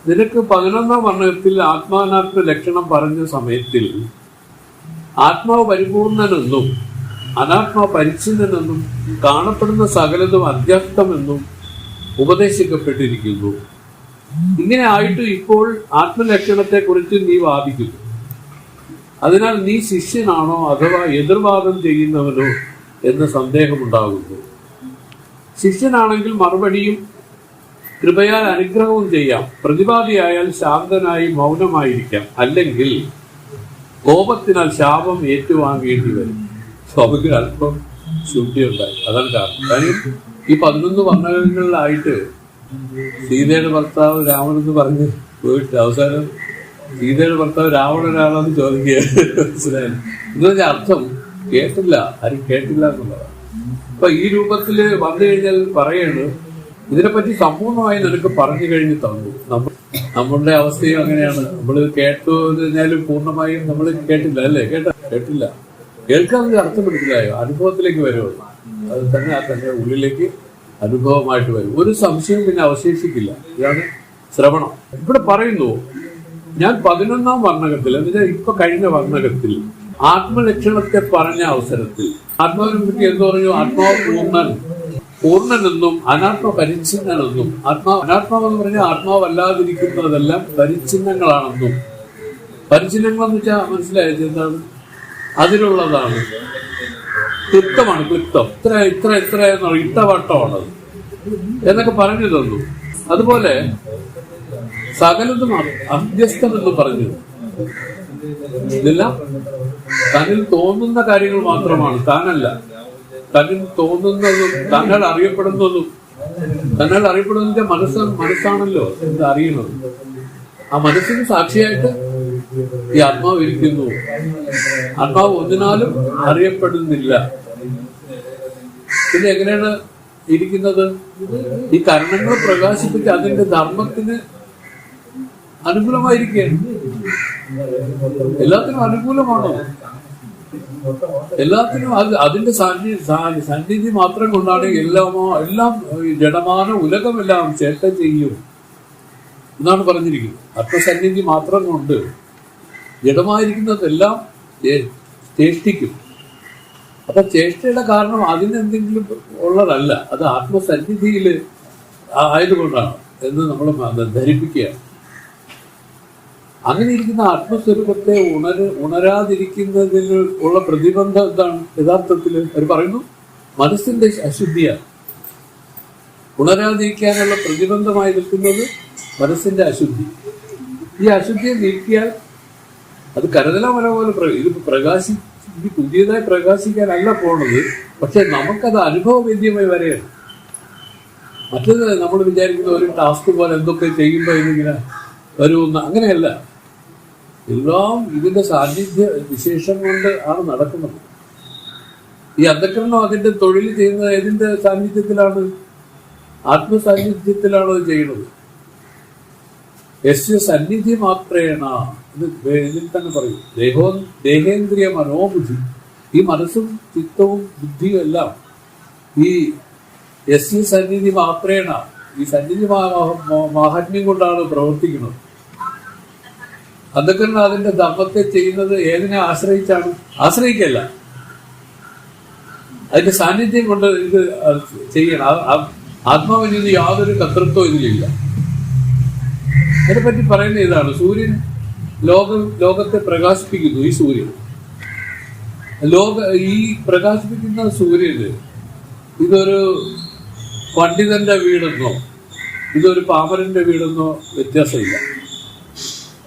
നിനക്ക് 11ാം വർണ്ണത്തിൽ ആത്മാനാത്മ ലക്ഷണം പറഞ്ഞ സമയത്തിൽ ആത്മാവ് പരിപൂർണനെന്നും അനാത്മാവ് പരിച്ഛിന്നനെന്നും കാണപ്പെടുന്ന സകലതും അധ്യാത്മെന്നും ഉപദേശിക്കപ്പെട്ടിരിക്കുന്നു. ഇങ്ങനെ ആയിട്ട് ഇപ്പോൾ ആത്മലക്ഷണത്തെ കുറിച്ച് നീ വാദിക്കുന്നു. അതിനാൽ നീ ശിഷ്യനാണോ അഥവാ എതിർവാദം ചെയ്യുന്നവനോ എന്ന സന്ദേഹമുണ്ടാകുന്നു. ശിഷ്യനാണെങ്കിൽ മറുപടിയും കൃപയാൽ അനുഗ്രഹവും ചെയ്യാം. പ്രതിവാദിയായാൽ ശാന്തനായി മൗനമായിരിക്കാം. അല്ലെങ്കിൽ കോപത്തിനാൽ ശാപം ഏറ്റുവാങ്ങേണ്ടി വരും. സ്വാമിക്ക് അല്പം ശുദ്ധിയുണ്ടായി. അതാണ് കാരണം. കാര്യം ഈ 11 വർണ്ണങ്ങളിലായിട്ട് സീതയുടെ ഭർത്താവ് രാവണെന്ന് പറഞ്ഞ് പോയിട്ട് അവസാനം സീതയുടെ ഭർത്താവ് രാവണനാണെന്ന് ചോദിക്കുക. മനസ്സിലായി? എന്നതിന്റെ അർത്ഥം കേട്ടില്ല, ആരും കേട്ടില്ല എന്നുള്ളതാണ്. അപ്പൊ ഈ രൂപത്തില് വന്നു കഴിഞ്ഞാൽ പറയാണ്, ഇതിനെപ്പറ്റി സമ്പൂർണമായി നിനക്ക് പറഞ്ഞു കഴിഞ്ഞ് തന്നു. നമ്മളുടെ അവസ്ഥയും അങ്ങനെയാണ്. നമ്മൾ കേട്ടു എന്ന് കഴിഞ്ഞാലും പൂർണ്ണമായും നമ്മൾ കേട്ടില്ല, അല്ലേ? കേട്ടില്ല. കേൾക്കാതെ അർത്ഥം മനസ്സിലായോ? അനുഭവത്തിലേക്ക് വരുള്ളൂ. അത് തന്നെ തന്റെ ഉള്ളിലേക്ക് അനുഭവമായിട്ട് വരും. ഒരു സംശയവും പിന്നെ അവശേഷിക്കില്ല. ഇതാണ് ശ്രവണം. ഇവിടെ പറയുന്നു, ഞാൻ 11ാം വർണ്ണകത്തിൽ, എന്നുവെച്ചാൽ ഇപ്പൊ കഴിഞ്ഞ വർണ്ണകത്തിൽ ആത്മലക്ഷണത്തെ പറഞ്ഞ അവസരത്തിൽ ആത്മാവിനെ പറ്റി എന്ത് പറഞ്ഞു? ആത്മാവ് പൂർണ്ണനെന്നും അനാത്മ പരിച്ഛിന്നനെന്നും. അനാത്മാവെന്ന് പറഞ്ഞാൽ ആത്മാവല്ലാതിരിക്കുന്നതെല്ലാം പരിച്ഛിന്നങ്ങളാണെന്നും. പരിച്ഛിന്നങ്ങളെന്ന് വെച്ചാൽ മനസ്സിലായത് എന്താണ്? അതിലുള്ളതാണ്. ക്ലിപ്തമാണ്. ക്ലിപ്തം ഇത്ര ഇട്ടവട്ടമാണത് എന്നൊക്കെ പറഞ്ഞു തന്നു. അതുപോലെ സകലതും അധ്യസ്ഥമെന്ന് പറഞ്ഞു. ഇതെല്ലാം തന്നിൽ തോന്നുന്ന കാര്യങ്ങൾ മാത്രമാണ്, താനല്ല. തന്നിൽ തോന്നുന്നതും തന്നാൽ അറിയപ്പെടുന്നതും. തന്നാൽ അറിയപ്പെടുന്നതിന്റെ മനസ്സാണല്ലോ ഇത് അറിയുന്നത്. ആ മനസ്സിന് സാക്ഷിയായിട്ട് ഈ ആത്മാവ് ഇരിക്കുന്നു. ആത്മാവ് ഒന്നിനാലും അറിയപ്പെടുന്നില്ല. പിന്നെ എങ്ങനെയാണ് ഇരിക്കുന്നത്? ഈ കരണങ്ങൾ പ്രകാശിപ്പിച്ച് അതിന്റെ ധർമ്മത്തിന് അനുകൂലമായിരിക്കുകയാണ്. എല്ലാത്തിനും അനുകൂലമാണോ? എല്ലാത്തിനും അതിന്റെ സാന്നിധ്യം മാത്രം കൊണ്ടാണ് എല്ലാം ജഡமான ഉലകമെല്ലാം ചേട്ട ചെയ്യും എന്നാണ് പറഞ്ഞിരിക്കുന്നത്. ആത്മസാന്നിധ്യം മാത്രം കൊണ്ട് ജഡമായിരിക്കുന്നതെല്ലാം ചേഷ്ടിക്കും. അപ്പൊ ചേഷ്ടയുടെ കാരണം അതിനെന്തെങ്കിലും ഉള്ളതല്ല, അത് ആത്മസന്നിധിയിൽ ആയതുകൊണ്ടാണ് എന്ന് നമ്മൾ ധരിപ്പിക്കുകയാണ്. അങ്ങനെ ഇരിക്കുന്ന ആത്മസ്വരൂപത്തെ ഉണരാതിരിക്കുന്നതിന് ഉള്ള പ്രതിബന്ധം എന്താണ്? യഥാർത്ഥത്തിൽ അവർ പറയുന്നു, മനസ്സിന്റെ അശുദ്ധിയാണ്. ഉണരാതിരിക്കാനുള്ള പ്രതിബന്ധമായി നിൽക്കുന്നത് മനസ്സിന്റെ അശുദ്ധി. ഈ അശുദ്ധിയെ നീക്കിയാൽ അത് കരതലമല പോലെ ഇത് പുതിയതായി പ്രകാശിക്കാനല്ല പോണത്. പക്ഷെ നമുക്കത് അനുഭവവേദ്യമായി വരെയാണ്. മറ്റത് നമ്മൾ വിചാരിക്കുന്ന ഒരു ടാസ്ക് പോലെ എന്തൊക്കെ ചെയ്യുമ്പോൾ ഇതിങ്ങനെ വരുമെന്ന്, അങ്ങനെയല്ല. എല്ലാം ഇതിന്റെ സാന്നിധ്യ വിശേഷം കൊണ്ട് ആണ് നടക്കുന്നത്. ഈ അന്ധകരണം അതിന്റെ തൊഴിൽ ചെയ്യുന്നത് ഏതിന്റെ സാന്നിധ്യത്തിലാണ്? ആത്മസാന്നിധ്യത്തിലാണ് അത് ചെയ്യുന്നത്. യസ്യ സന്നിധി മാത്രേണ, ഇതിൽ തന്നെ പറയും, ദേഹേന്ദ്രിയ മനോബുദ്ധി. ഈ മനസ്സും ചിത്തവും ബുദ്ധിയും എല്ലാം ഈ യസ്യ സന്നിധി മാത്രേണ, ഈ സന്നിധി മാഹാത്മ്യം കൊണ്ടാണ് പ്രവർത്തിക്കുന്നത്. അന്ധകരണം അതിന്റെ ധർമ്മത്തെ ചെയ്യുന്നത് ഏതിനെ ആശ്രയിച്ചാണ്? ആശ്രയിക്കല്ല, അതിന്റെ സാന്നിധ്യം കൊണ്ട് ഇത് ചെയ്യണം. ആത്മാവിന് യാതൊരു കർത്തൃത്വം ഇതിലില്ല. അതിനെപ്പറ്റി പറയുന്ന ഇതാണ്, സൂര്യൻ ലോകത്തെ പ്രകാശിപ്പിക്കുന്നു. ഈ സൂര്യൻ ഈ പ്രകാശിപ്പിക്കുന്ന സൂര്യന് ഇതൊരു പണ്ഡിതന്റെ വീടെന്നോ ഇതൊരു പാമരന്റെ വീടെന്നോ വ്യത്യാസമില്ല.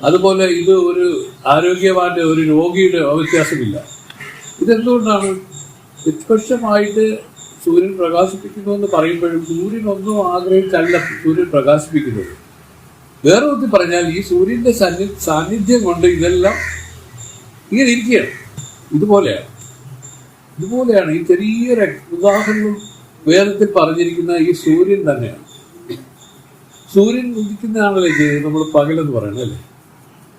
അതുപോലെ ഇത് ഒരു ആരോഗ്യവാന്റെ ഒരു രോഗിയുടെ വ്യത്യാസമില്ല. ഇതെന്തുകൊണ്ടാണ്? നിഷ്പക്ഷമായിട്ട് സൂര്യൻ പ്രകാശിപ്പിക്കുന്നു എന്ന് പറയുമ്പോഴും സൂര്യൻ ഒന്നും ആഗ്രഹിച്ചല്ല സൂര്യൻ പ്രകാശിപ്പിക്കുന്നത്. വേറെ ഒത്തി പറഞ്ഞാൽ ഈ സൂര്യന്റെ സാന്നിധ്യം കൊണ്ട് ഇതെല്ലാം ഇങ്ങനെ ഇരിക്കുകയാണ്. ഇതുപോലെയാണ് ഈ ചെറിയൊരു ഉദാഹരണം വേദത്തിൽ പറഞ്ഞിരിക്കുന്ന ഈ സൂര്യൻ തന്നെയാണ്. സൂര്യൻ ഉദിക്കുന്നതാണല്ലേ നമ്മൾ പകലെന്ന് പറയണത്, അല്ലേ?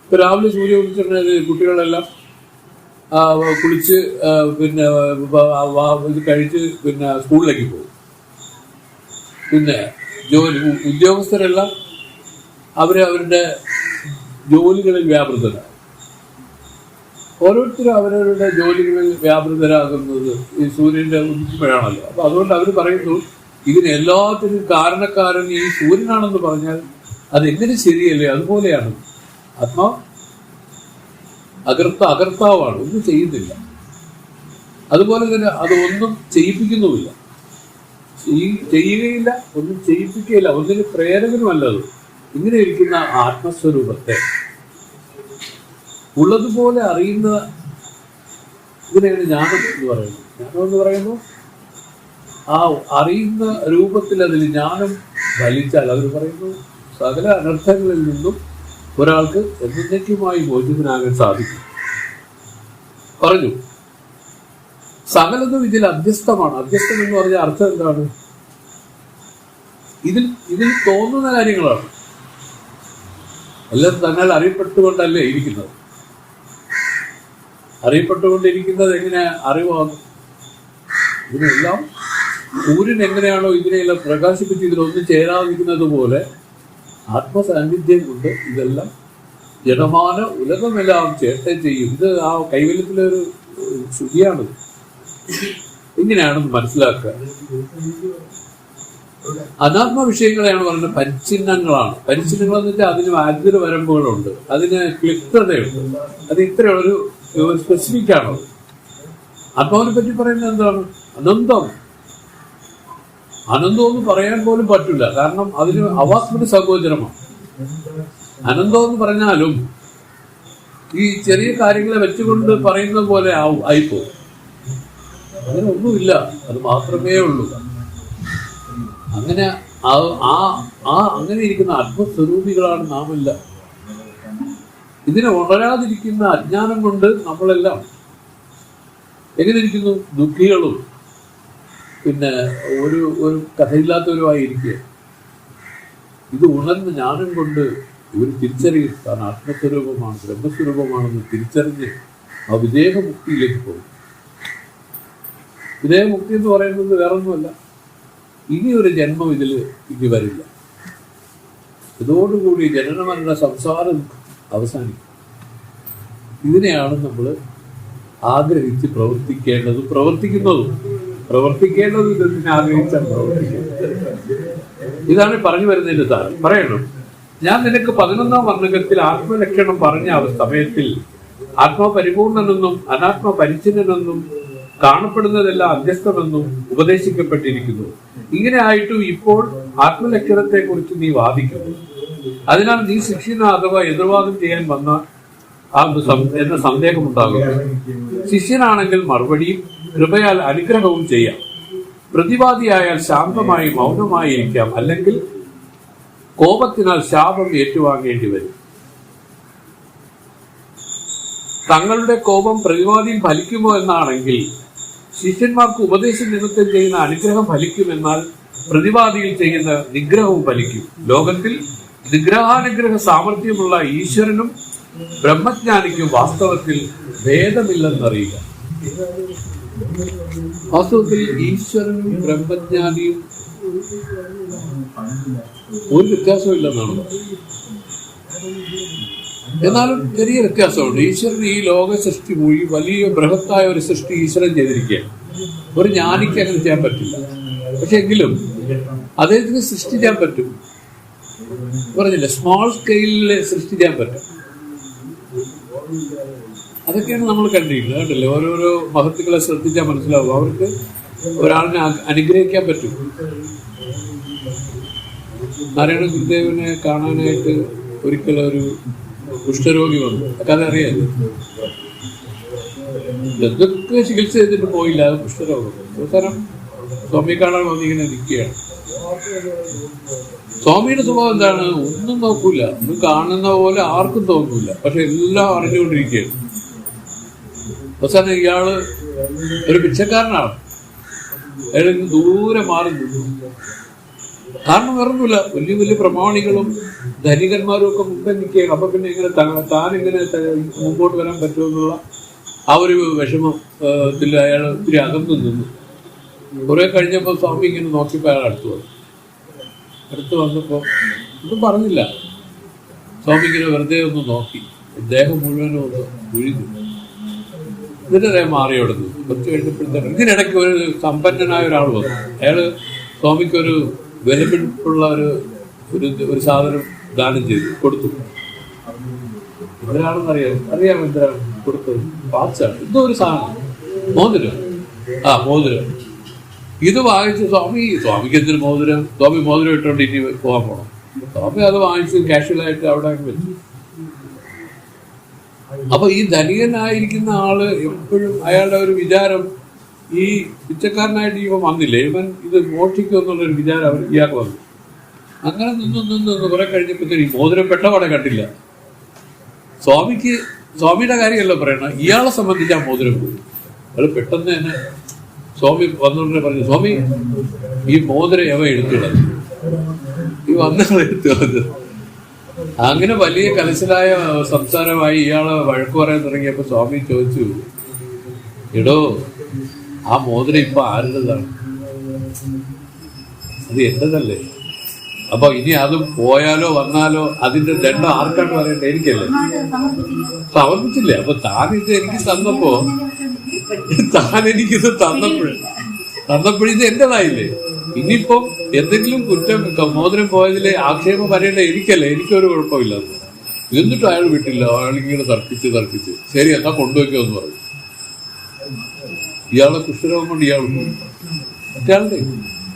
ഇപ്പൊ രാവിലെ സൂര്യൻ ഉദിച്ചിട്ടുണ്ടെങ്കിൽ കുട്ടികളെല്ലാം കുളിച്ച് പിന്നെ ഇത് കഴിച്ച് പിന്നെ സ്കൂളിലേക്ക് പോകും. പിന്നെ ഉദ്യോഗസ്ഥരെല്ലാം അവരവരുടെ ജോലികളിൽ വ്യാപൃതരാണ്. ഓരോരുത്തരും അവരവരുടെ ജോലികളിൽ വ്യാപൃതരാകുന്നത് ഈ സൂര്യന്റെ ഉദിക്കുമ്പോഴാണല്ലോ. അപ്പൊ അതുകൊണ്ട് അവർ പറയുന്നു ഇതിന് എല്ലാത്തിനും കാരണക്കാരൻ ഈ സൂര്യനാണെന്ന് പറഞ്ഞാൽ അതെങ്ങനെ ശരിയല്ലേ? അതുപോലെയാണ് ആത്മാവ് അകർത്താവാണ്, ഒന്നും ചെയ്യുന്നില്ല. അതുപോലെ തന്നെ അത് ഒന്നും ചെയ്യിപ്പിക്കുന്നുമില്ല, ചെയ്യുകയില്ല, ഒന്നും ചെയ്യിപ്പിക്കുകയില്ല, ഒന്നിന് പ്രേരകനുമല്ലത്. ഇങ്ങനെ ഇരിക്കുന്ന ആത്മസ്വരൂപത്തെ ഉള്ളതുപോലെ അറിയുന്ന ഇതിനെയാണ് ജ്ഞാനം എന്ന് പറയുന്നത്. ജ്ഞാനം എന്ന് പറയുന്നു ആ അറിയുന്ന രൂപത്തിൽ അതിൽ ജ്ഞാനം ഫലിച്ചാൽ അവർ പറയുന്നു സകല അനർത്ഥങ്ങളിൽ നിന്നും ഒരാൾക്ക് എന്നേക്കുമായി മോചിതനാകാൻ സാധിക്കും. പറഞ്ഞു സകലതും ഇതിൽ അധ്യസ്ഥമാണ്. അധ്യസ്ഥം എന്ന് പറഞ്ഞ അർത്ഥം എന്താണ്? ഇതിൽ തോന്നുന്ന കാര്യങ്ങളാണ്. എല്ലാം തന്നാൽ അറിയപ്പെട്ടുകൊണ്ടല്ലേ ഇരിക്കുന്നത്. അറിയപ്പെട്ടുകൊണ്ടിരിക്കുന്നത് എങ്ങനെ അറിവാകും? ഇതിനെല്ലാം സൂര്യൻ എങ്ങനെയാണോ ഇതിനെല്ലാം പ്രകാശിപ്പിച്ച് ഇതിലൊന്നും ചേരാതിരിക്കുന്നത് പോലെ ആത്മസാന്നിധ്യം കൊണ്ട് ഇതെല്ലാം ജഡമാന ഉലകമെല്ലാം ചേർത്തേ ചെയ്യും. ഇത് ആ കൈവല്യത്തിലൊരു ശുദ്ധിയാണ്. ഇങ്ങനെയാണെന്ന് മനസ്സിലാക്കുക. അനാത്മ വിഷയങ്ങളെയാണ് പറയുന്നത് പരിച്ഛിന്നങ്ങളാണ്. പരിച്ഛിന്നങ്ങൾ എന്ന് വെച്ചാൽ അതിന് ആദ്യ വരമ്പുകളുണ്ട്, അതിന് ക്ലിപ്തതയുണ്ട്. അത് ഇത്രയുള്ളൊരു സ്പെസിഫിക് ആണോ? ആത്മാവിനെ പറ്റി പറയുന്നത് എന്താണ്? അനന്തം. അനന്തം എന്ന് പറയാൻ പോലും പറ്റില്ല, കാരണം അതിന് അവാസ്മന സഹോദരമാണ്. അനന്തം എന്ന് പറഞ്ഞാലും ഈ ചെറിയ കാര്യങ്ങളെ വെച്ചുകൊണ്ട് പറയുന്ന പോലെ ആയിപ്പോ. അങ്ങനെ ഒന്നുമില്ല, അത് മാത്രമേ ഉള്ളൂ. അങ്ങനെ അങ്ങനെ ഇരിക്കുന്ന ആത്മസ്വരൂപികളാണ് നാമല്ല. ഇതിനെ ഉണരാതിരിക്കുന്ന അജ്ഞാനം കൊണ്ട് നമ്മളെല്ലാം എങ്ങനെ ഇരിക്കുന്നു? ദുഃഖികളും പിന്നെ ഒരു കഥയില്ലാത്തവരുമായി ഇരിക്കുക. ഇത് ഉണർന്ന് ജ്ഞാനം കൊണ്ട് ഇവർ തിരിച്ചറിയും താൻ ആത്മസ്വരൂപമാണ്, ബ്രഹ്മസ്വരൂപമാണെന്ന് തിരിച്ചറിഞ്ഞ് ആ വിദേഹമുക്തിയിലേക്ക് പോകും. വിദേഹമുക്തി എന്ന് പറയുന്നത് വേറൊന്നുമല്ല, ഇനിയൊരു ജന്മം ഇനി വരില്ല. ഇതോടുകൂടി ജനനമരണ സംസാരം അവസാനിക്കും. ഇതിനെയാണ് നമ്മൾ ആഗ്രഹിച്ച് പ്രവർത്തിക്കേണ്ടതും പ്രവർത്തിക്കേണ്ടതും ഇതിനെ ആഗ്രഹിച്ചാൽ പ്രവർത്തിക്കേണ്ടത്. ഇതാണ് പറഞ്ഞു വരുന്നതിന്റെ താരം. പറയണം, ഞാൻ നിനക്ക് 11-ാം വർണ്ണകത്തിൽ ആത്മലക്ഷണം പറഞ്ഞ സമയത്തിൽ ആത്മപരിപൂർണനെന്നും അനാത്മ പരിച്ഛിന്നനെന്നും കാണപ്പെടുന്നതെല്ലാം അധ്യസ്ഥമെന്നും ഉപദേശിക്കപ്പെട്ടിരിക്കുന്നു. ഇങ്ങനെ ആയിട്ടും ഇപ്പോൾ ആത്മലക്ഷണത്തെ കുറിച്ച് നീ വാദിക്കുന്നു. അതിനാൽ നീ ശിഷ്യന അഥവാ എതിർവാദം ചെയ്യാൻ വന്ന എന്ന സന്ദേഹമുണ്ടാകും. ശിഷ്യനാണെങ്കിൽ മറുപടിയും കൃപയാൽ അനുഗ്രഹവും ചെയ്യാം. പ്രതിവാദിയായാൽ ശാന്തമായി മൗനമായി ഇരിക്കാം, അല്ലെങ്കിൽ കോപത്തിനാൽ ശാപം ഏറ്റുവാങ്ങേണ്ടി വരും. തങ്ങളുടെ കോപം പ്രതിവാദിയിൽ ഫലിക്കുമോ എന്നാണെങ്കിൽ ശിഷ്യന്മാർക്ക് ഉപദേശ നിമിത്തം ചെയ്യുന്ന അനുഗ്രഹം ഫലിക്കുമെന്നാൽ പ്രതിവാദിയിൽ ചെയ്യുന്ന നിഗ്രഹവും ഫലിക്കും. ലോകത്തിൽ നിഗ്രഹാനുഗ്രഹ സാമർഥ്യമുള്ള ഈശ്വരനും ബ്രഹ്മജ്ഞാനിക്കും വാസ്തവത്തിൽ ഭേദമില്ലെന്നറിയുക. വാസ്തവത്തിൽ ഈശ്വരനും ബ്രഹ്മജ്ഞാനിയും ഒരു വ്യത്യാസവും ഇല്ലെന്നാണ് പറയുന്നത്. എന്നാലും ചെറിയ വ്യത്യാസമുണ്ട്. ഈശ്വരൻ ഈ ലോക സൃഷ്ടി മുഴുവൻ വലിയ ബൃഹത്തായ ഒരു സൃഷ്ടി ഈശ്വരൻ ചെയ്തിരിക്കുകയാണ്. ഒരു ജ്ഞാനിക്ക് അങ്ങനെ ചെയ്യാൻ പറ്റില്ല. പക്ഷെ എങ്കിലും അദ്ദേഹത്തിന് സൃഷ്ടിക്കാൻ പറ്റും. പറഞ്ഞില്ല, സ്മോൾ സ്കെയിലിൽ സൃഷ്ടിക്കാൻ പറ്റും. അതൊക്കെയാണ് നമ്മൾ കണ്ടിരിക്കുന്നത്. കണ്ടല്ലേ, ഓരോരോ മഹത്തുക്കളെ ശ്രദ്ധിച്ചാൽ മനസ്സിലാവും. അവർക്ക് ഒരാളിനെ അനുഗ്രഹിക്കാൻ പറ്റും. നാരായണ ഗുരുദേവനെ കാണാനായിട്ട് ഒരിക്കലും ഒരു കുഷ്ഠരോഗി വന്നു. കഥ അറിയാമല്ലോ. എന്തൊക്കെ ചികിത്സ ചെയ്തിട്ട് പോയില്ല, അത് കുഷ്ഠരോഗം. അവസാനം സ്വാമിയെ കാണാൻ വന്നിങ്ങനെ നിൽക്കുകയാണ്. സ്വാമിയുടെ സ്വഭാവം എന്താണ്? ഒന്നും നോക്കൂല, ഒന്നും കാണുന്ന പോലെ ആർക്കും തോന്നൂല, പക്ഷെ എല്ലാം അറിഞ്ഞുകൊണ്ടിരിക്കുകയാണ്. അവസാനം ഇയാള് ഒരു ഭിക്ഷക്കാരനാണ്. അയാൾ ദൂരെ മാറി നിന്നു. കാരണം വേറൊന്നുമില്ല, വലിയ വലിയ പ്രമാണികളും ധനികന്മാരും ഒക്കെ മുമ്പേ നിൽക്കുകയാണ്. അപ്പൊ പിന്നെ ഇങ്ങനെ താനിങ്ങനെ മുമ്പോട്ട് വരാൻ പറ്റുമെന്നുള്ള ആ ഒരു വിഷമത്തിൽ അയാൾ ഒത്തിരി അകന്നു നിന്നു. കുറെ കഴിഞ്ഞപ്പോൾ സ്വാമി ഇങ്ങനെ നോക്കിയപ്പോൾ അയാൾ അടുത്ത് വന്നപ്പോൾ ഒന്നും പറഞ്ഞില്ല. സ്വാമി ഇങ്ങനെ വെറുതെ ഒന്ന് നോക്കി, ദേഹം മുഴുവനും ഒന്ന് മുഴുകി. ഇതിനെ മാറി അവിടുന്ന് കുറച്ച് കഴിഞ്ഞപ്പോഴത്തേക്ക് ഇതിനിടയ്ക്ക് ഒരു സമ്പന്നനായ ഒരാൾ വന്നു. അയാള് സ്വാമിക്കൊരു വിലപിടിപ്പുള്ള ഒരു സാധനം ദാനം ചെയ്തു കൊടുത്തു. അറിയാം എന്തിനാണ് കൊടുത്തത്? വാച്ചാണ്, എന്തോ ഒരു സാധനം, മോതിരം. മോതിരം. ഇത് വാങ്ങിച്ച് സ്വാമിക്ക് എന്തിനു മോതിരം? സ്വാമി മോതിരം ഇട്ടുകൊണ്ട് ഇനി പോകാൻ പോകണം. സ്വാമി അത് വാങ്ങിച്ച് കാഷ്വലായിട്ട് അവിടെ വെച്ചു. അപ്പൊ ഈ ധനികനായിരിക്കുന്ന ആള് എപ്പോഴും അയാളുടെ ഒരു വിചാരം, ഈ പിച്ചക്കാരനായിട്ട് ഇവൻ വന്നില്ലേ, ഇവൻ ഇത് മോഷ്ടിക്കും എന്നുള്ളൊരു വിചാരം ഇയാൾക്ക് വന്നു. അങ്ങനെ നിന്ന് കുറെ കഴിഞ്ഞപ്പോഴത്തേക്ക് ഈ മോതിരം പെട്ടപാടെ കണ്ടില്ല. സ്വാമിയുടെ കാര്യമല്ല പറയണ, ഇയാളെ സംബന്ധിച്ച് ആ മോതിരം പോയി. അത് പെട്ടെന്ന് തന്നെ സ്വാമി വന്നുകൊണ്ടേ പറഞ്ഞു, സ്വാമി ഈ മോതിരം എവ എടുത്തുള്ളത്, ഈ വന്നങ്ങൾ എടുത്തുള്ളത്. അങ്ങനെ വലിയ കലശലായ സംസാരമായി ഇയാളെ വഴക്ക് പറയാൻ തുടങ്ങിയപ്പോ സ്വാമി ചോദിച്ചു, എടോ ആ മോതിരം ഇപ്പൊ ആരുടേതാണ്? അത് എന്റേതല്ലേ? അപ്പൊ ഇനി അതും പോയാലോ വന്നാലോ അതിന്റെ ദണ്ഡം ആർക്കാണ് പറയണ്ടേ? എനിക്കല്ലേ? സമർപ്പിച്ചില്ലേ? അപ്പൊ താനിത് എനിക്ക് താനെനിക്കിത് തന്നപ്പോഴിത് എന്റേതായില്ലേ? ഇനിയിപ്പം എന്തെങ്കിലും കുറ്റം മോതിരം പോയതിലെ ആക്ഷേപം പറയേണ്ട എനിക്കല്ലേ? എനിക്കൊരു കുഴപ്പമില്ല. എന്നിട്ടും അയാൾ വിട്ടില്ല. അയാളിങ്ങനെ തർക്കിച്ച് ശരി എന്നാ കൊണ്ടുവയ്ക്കുമെന്ന് പറഞ്ഞു. ഇയാളെ കുഷ്ഠരോഗം കൊണ്ട് ഇയാൾ മറ്റയാളുടെ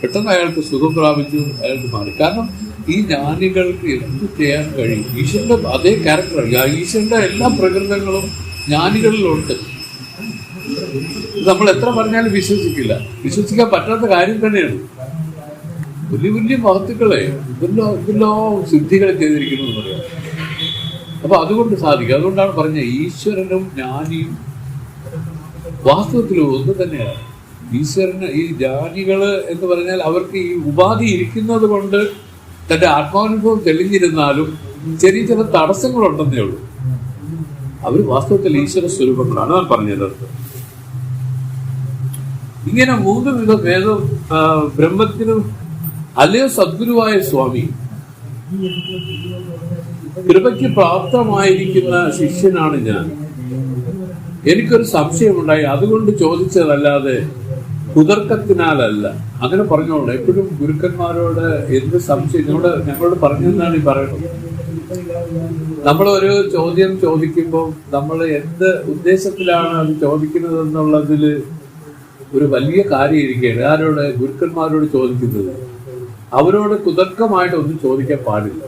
പെട്ടെന്ന് അയാൾക്ക് സുഖം പ്രാപിച്ചു, അയാൾക്ക് മാറി. കാരണം ഈ ജ്ഞാനികൾക്ക് എന്ത് ചെയ്യാൻ കഴിയും? ഈശ്വരന്റെ അതേ ക്യാരക്ടറാണ്. ഈശ്വരന്റെ എല്ലാ പ്രകൃതങ്ങളും ജ്ഞാനികളിലുണ്ട്. നമ്മൾ എത്ര പറഞ്ഞാലും വിശ്വസിക്കാൻ പറ്റാത്ത കാര്യം തന്നെയാണ്. വലിയ വലിയ മഹത്തുക്കളെ ഇതെല്ലോ സിദ്ധികളെ ചെയ്തിരിക്കുന്നു എന്ന് പറയാം. അപ്പൊ അതുകൊണ്ട് സാധിക്കും. അതുകൊണ്ടാണ് പറഞ്ഞത് ഈശ്വരനും ജ്ഞാനിയും വാസ്തവത്തിലും ഒന്ന് തന്നെയാണ്. ഈശ്വരന് ഈ ജ്ഞാനികള് എന്ന് പറഞ്ഞാൽ അവർക്ക് ഈ ഉപാധി ഇരിക്കുന്നത് കൊണ്ട് തന്റെ ആത്മാനുഭവം തെളിഞ്ഞിരുന്നാലും ചെറിയ ചില തടസ്സങ്ങളുണ്ടെന്നേ ഉള്ളൂ. അവർ വാസ്തവത്തിൽ ഈശ്വര സ്വരൂപങ്ങളാണ്. ഞാൻ പറഞ്ഞത് ഇങ്ങനെ മൂന്ന് വേദം ബ്രഹ്മത്തിനും അല്ലയോ സദ്ഗുരുവായ സ്വാമി, കൃപയ്ക്ക് പ്രാപ്തമായിരിക്കുന്ന ശിഷ്യനാണ് ഞാൻ. എനിക്കൊരു സംശയമുണ്ടായി, അതുകൊണ്ട് ചോദിച്ചതല്ലാതെ കുതർക്കത്തിനാലല്ല. അങ്ങനെ പറഞ്ഞോളൂ. എപ്പോഴും ഗുരുക്കന്മാരോട് എന്ത് സംശയം ഞങ്ങളോട് പറഞ്ഞെന്നാണ് ഈ പറയുന്നത്. നമ്മളൊരു ചോദ്യം ചോദിക്കുമ്പോൾ നമ്മൾ എന്ത് ഉദ്ദേശത്തിലാണ് അത് ചോദിക്കുന്നത് എന്നുള്ളതിൽ ഒരു വലിയ കാര്യം ഇരിക്കുകയാണ്. ആരോട്? ഗുരുക്കന്മാരോട് ചോദിക്കുന്നത്. അവരോട് കുതർക്കമായിട്ട് ഒന്നും ചോദിക്കാൻ പാടില്ല.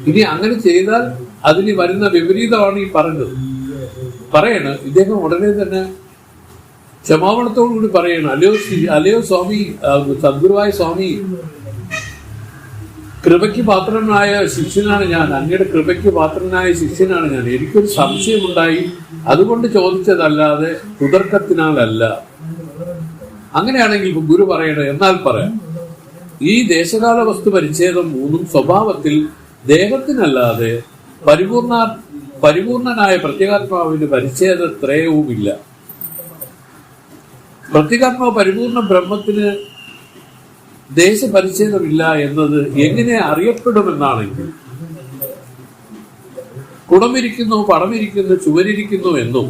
ഇനി അങ്ങനെ ചെയ്താൽ അതിന് വരുന്ന വിപരീതമാണ് ഈ പറഞ്ഞത്. ഇദ്ദേഹം ഉടനെ തന്നെ ക്ഷമാപണത്തോടുകൂടി പറയണം, അല്ലയോ സ്വാമി, സദ്ഗുരുവായ സ്വാമി, കൃപയ്ക്ക് പാത്രനായ ശിഷ്യനാണ് ഞാൻ. അങ്ങയുടെ കൃപയ്ക്ക് പാത്രനായ ശിഷ്യനാണ് ഞാൻ. എനിക്കൊരു സംശയമുണ്ടായി, അതുകൊണ്ട് ചോദിച്ചതല്ലാതെ കുതർക്കത്തിനാലല്ല. അങ്ങനെയാണെങ്കിൽ ഗുരു പറയണേ, എന്നാൽ പറയാം. ഈ ദേശകാല വസ്തു പരിച്ഛേദം മൂന്നും സ്വഭാവത്തിൽ ദേഹത്തിനല്ലാതെ പരിപൂർണനായ പ്രത്യേകാത്മാവിന് പരിച്ഛേദത്രയവുമില്ല. പ്രത്യേകാത്മാവ് പരിപൂർണ ബ്രഹ്മത്തിന് ദേശപരിച്ഛേദമില്ല എന്നത് എങ്ങനെ അറിയപ്പെടുമെന്നാണെങ്കിൽ, കുടമിരിക്കുന്നു, പടമിരിക്കുന്നു, ചുവരിരിക്കുന്നു എന്നും,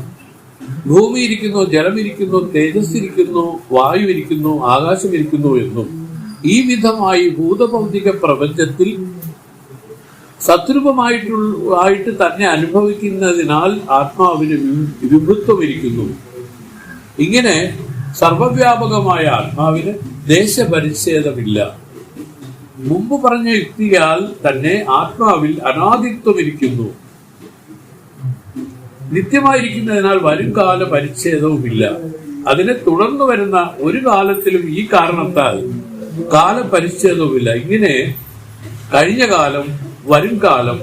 ഭൂമിയിരിക്കുന്നു, ജലമിരിക്കുന്നു, തേജസ്സിരിക്കുന്നു, വായുവിരിക്കുന്നു, ആകാശമിരിക്കുന്നു എന്നും ഈ വിധമായി ഭൂതഭൗതിക പ്രപഞ്ചത്തിൽ സദ്രൂപമായിട്ട് തന്നെ അനുഭവിക്കുന്നതിനാൽ ആത്മാവിന് വിഭുത്വമിരിക്കുന്നു. ഇങ്ങനെ സർവവ്യാപകമായ ആത്മാവിന് ദേശപരിച്ഛേദമില്ല. മുമ്പ് പറഞ്ഞ യുക്തിയാൽ തന്നെ ആത്മാവിൽ അനാദിത്വമിരിക്കുന്നു. നിത്യമായിരിക്കുന്നതിനാൽ വരും കാല പരിച്ഛേദവുമില്ല. അതിനെ തുടർന്നു വരുന്ന ഒരു കാലത്തിലും ഈ കാരണത്താൽ കാലപരിച്ഛേദവുമില്ല. ഇങ്ങനെ കഴിഞ്ഞ കാലം, വരും കാലം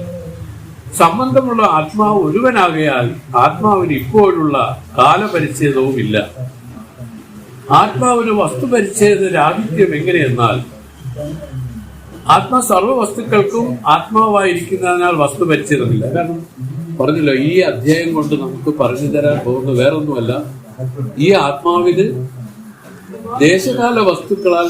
സംബന്ധമുള്ള ആത്മാവ് ഒരുവനാകയാൽ ആത്മാവിന് ഇപ്പോഴുള്ള കാലപരിച്ഛേദവുമില്ല. ആത്മാവിന് വസ്തുപരിച്ഛേദ രാഹിത്യം എങ്ങനെയെന്നാൽ, ആത്മാ സർവ്വ വസ്തുക്കൾക്കും ആത്മാവായിരിക്കുന്നതിനാൽ വസ്തുപരിച്ഛേദമില്ല. കാരണം പറഞ്ഞല്ലോ, ഈ അധ്യായം കൊണ്ട് നമുക്ക് പറഞ്ഞു തരാൻ പോകുന്ന വേറൊന്നുമല്ല, ഈ ആത്മാവിന് ദേശകാല വസ്തുക്കളാൽ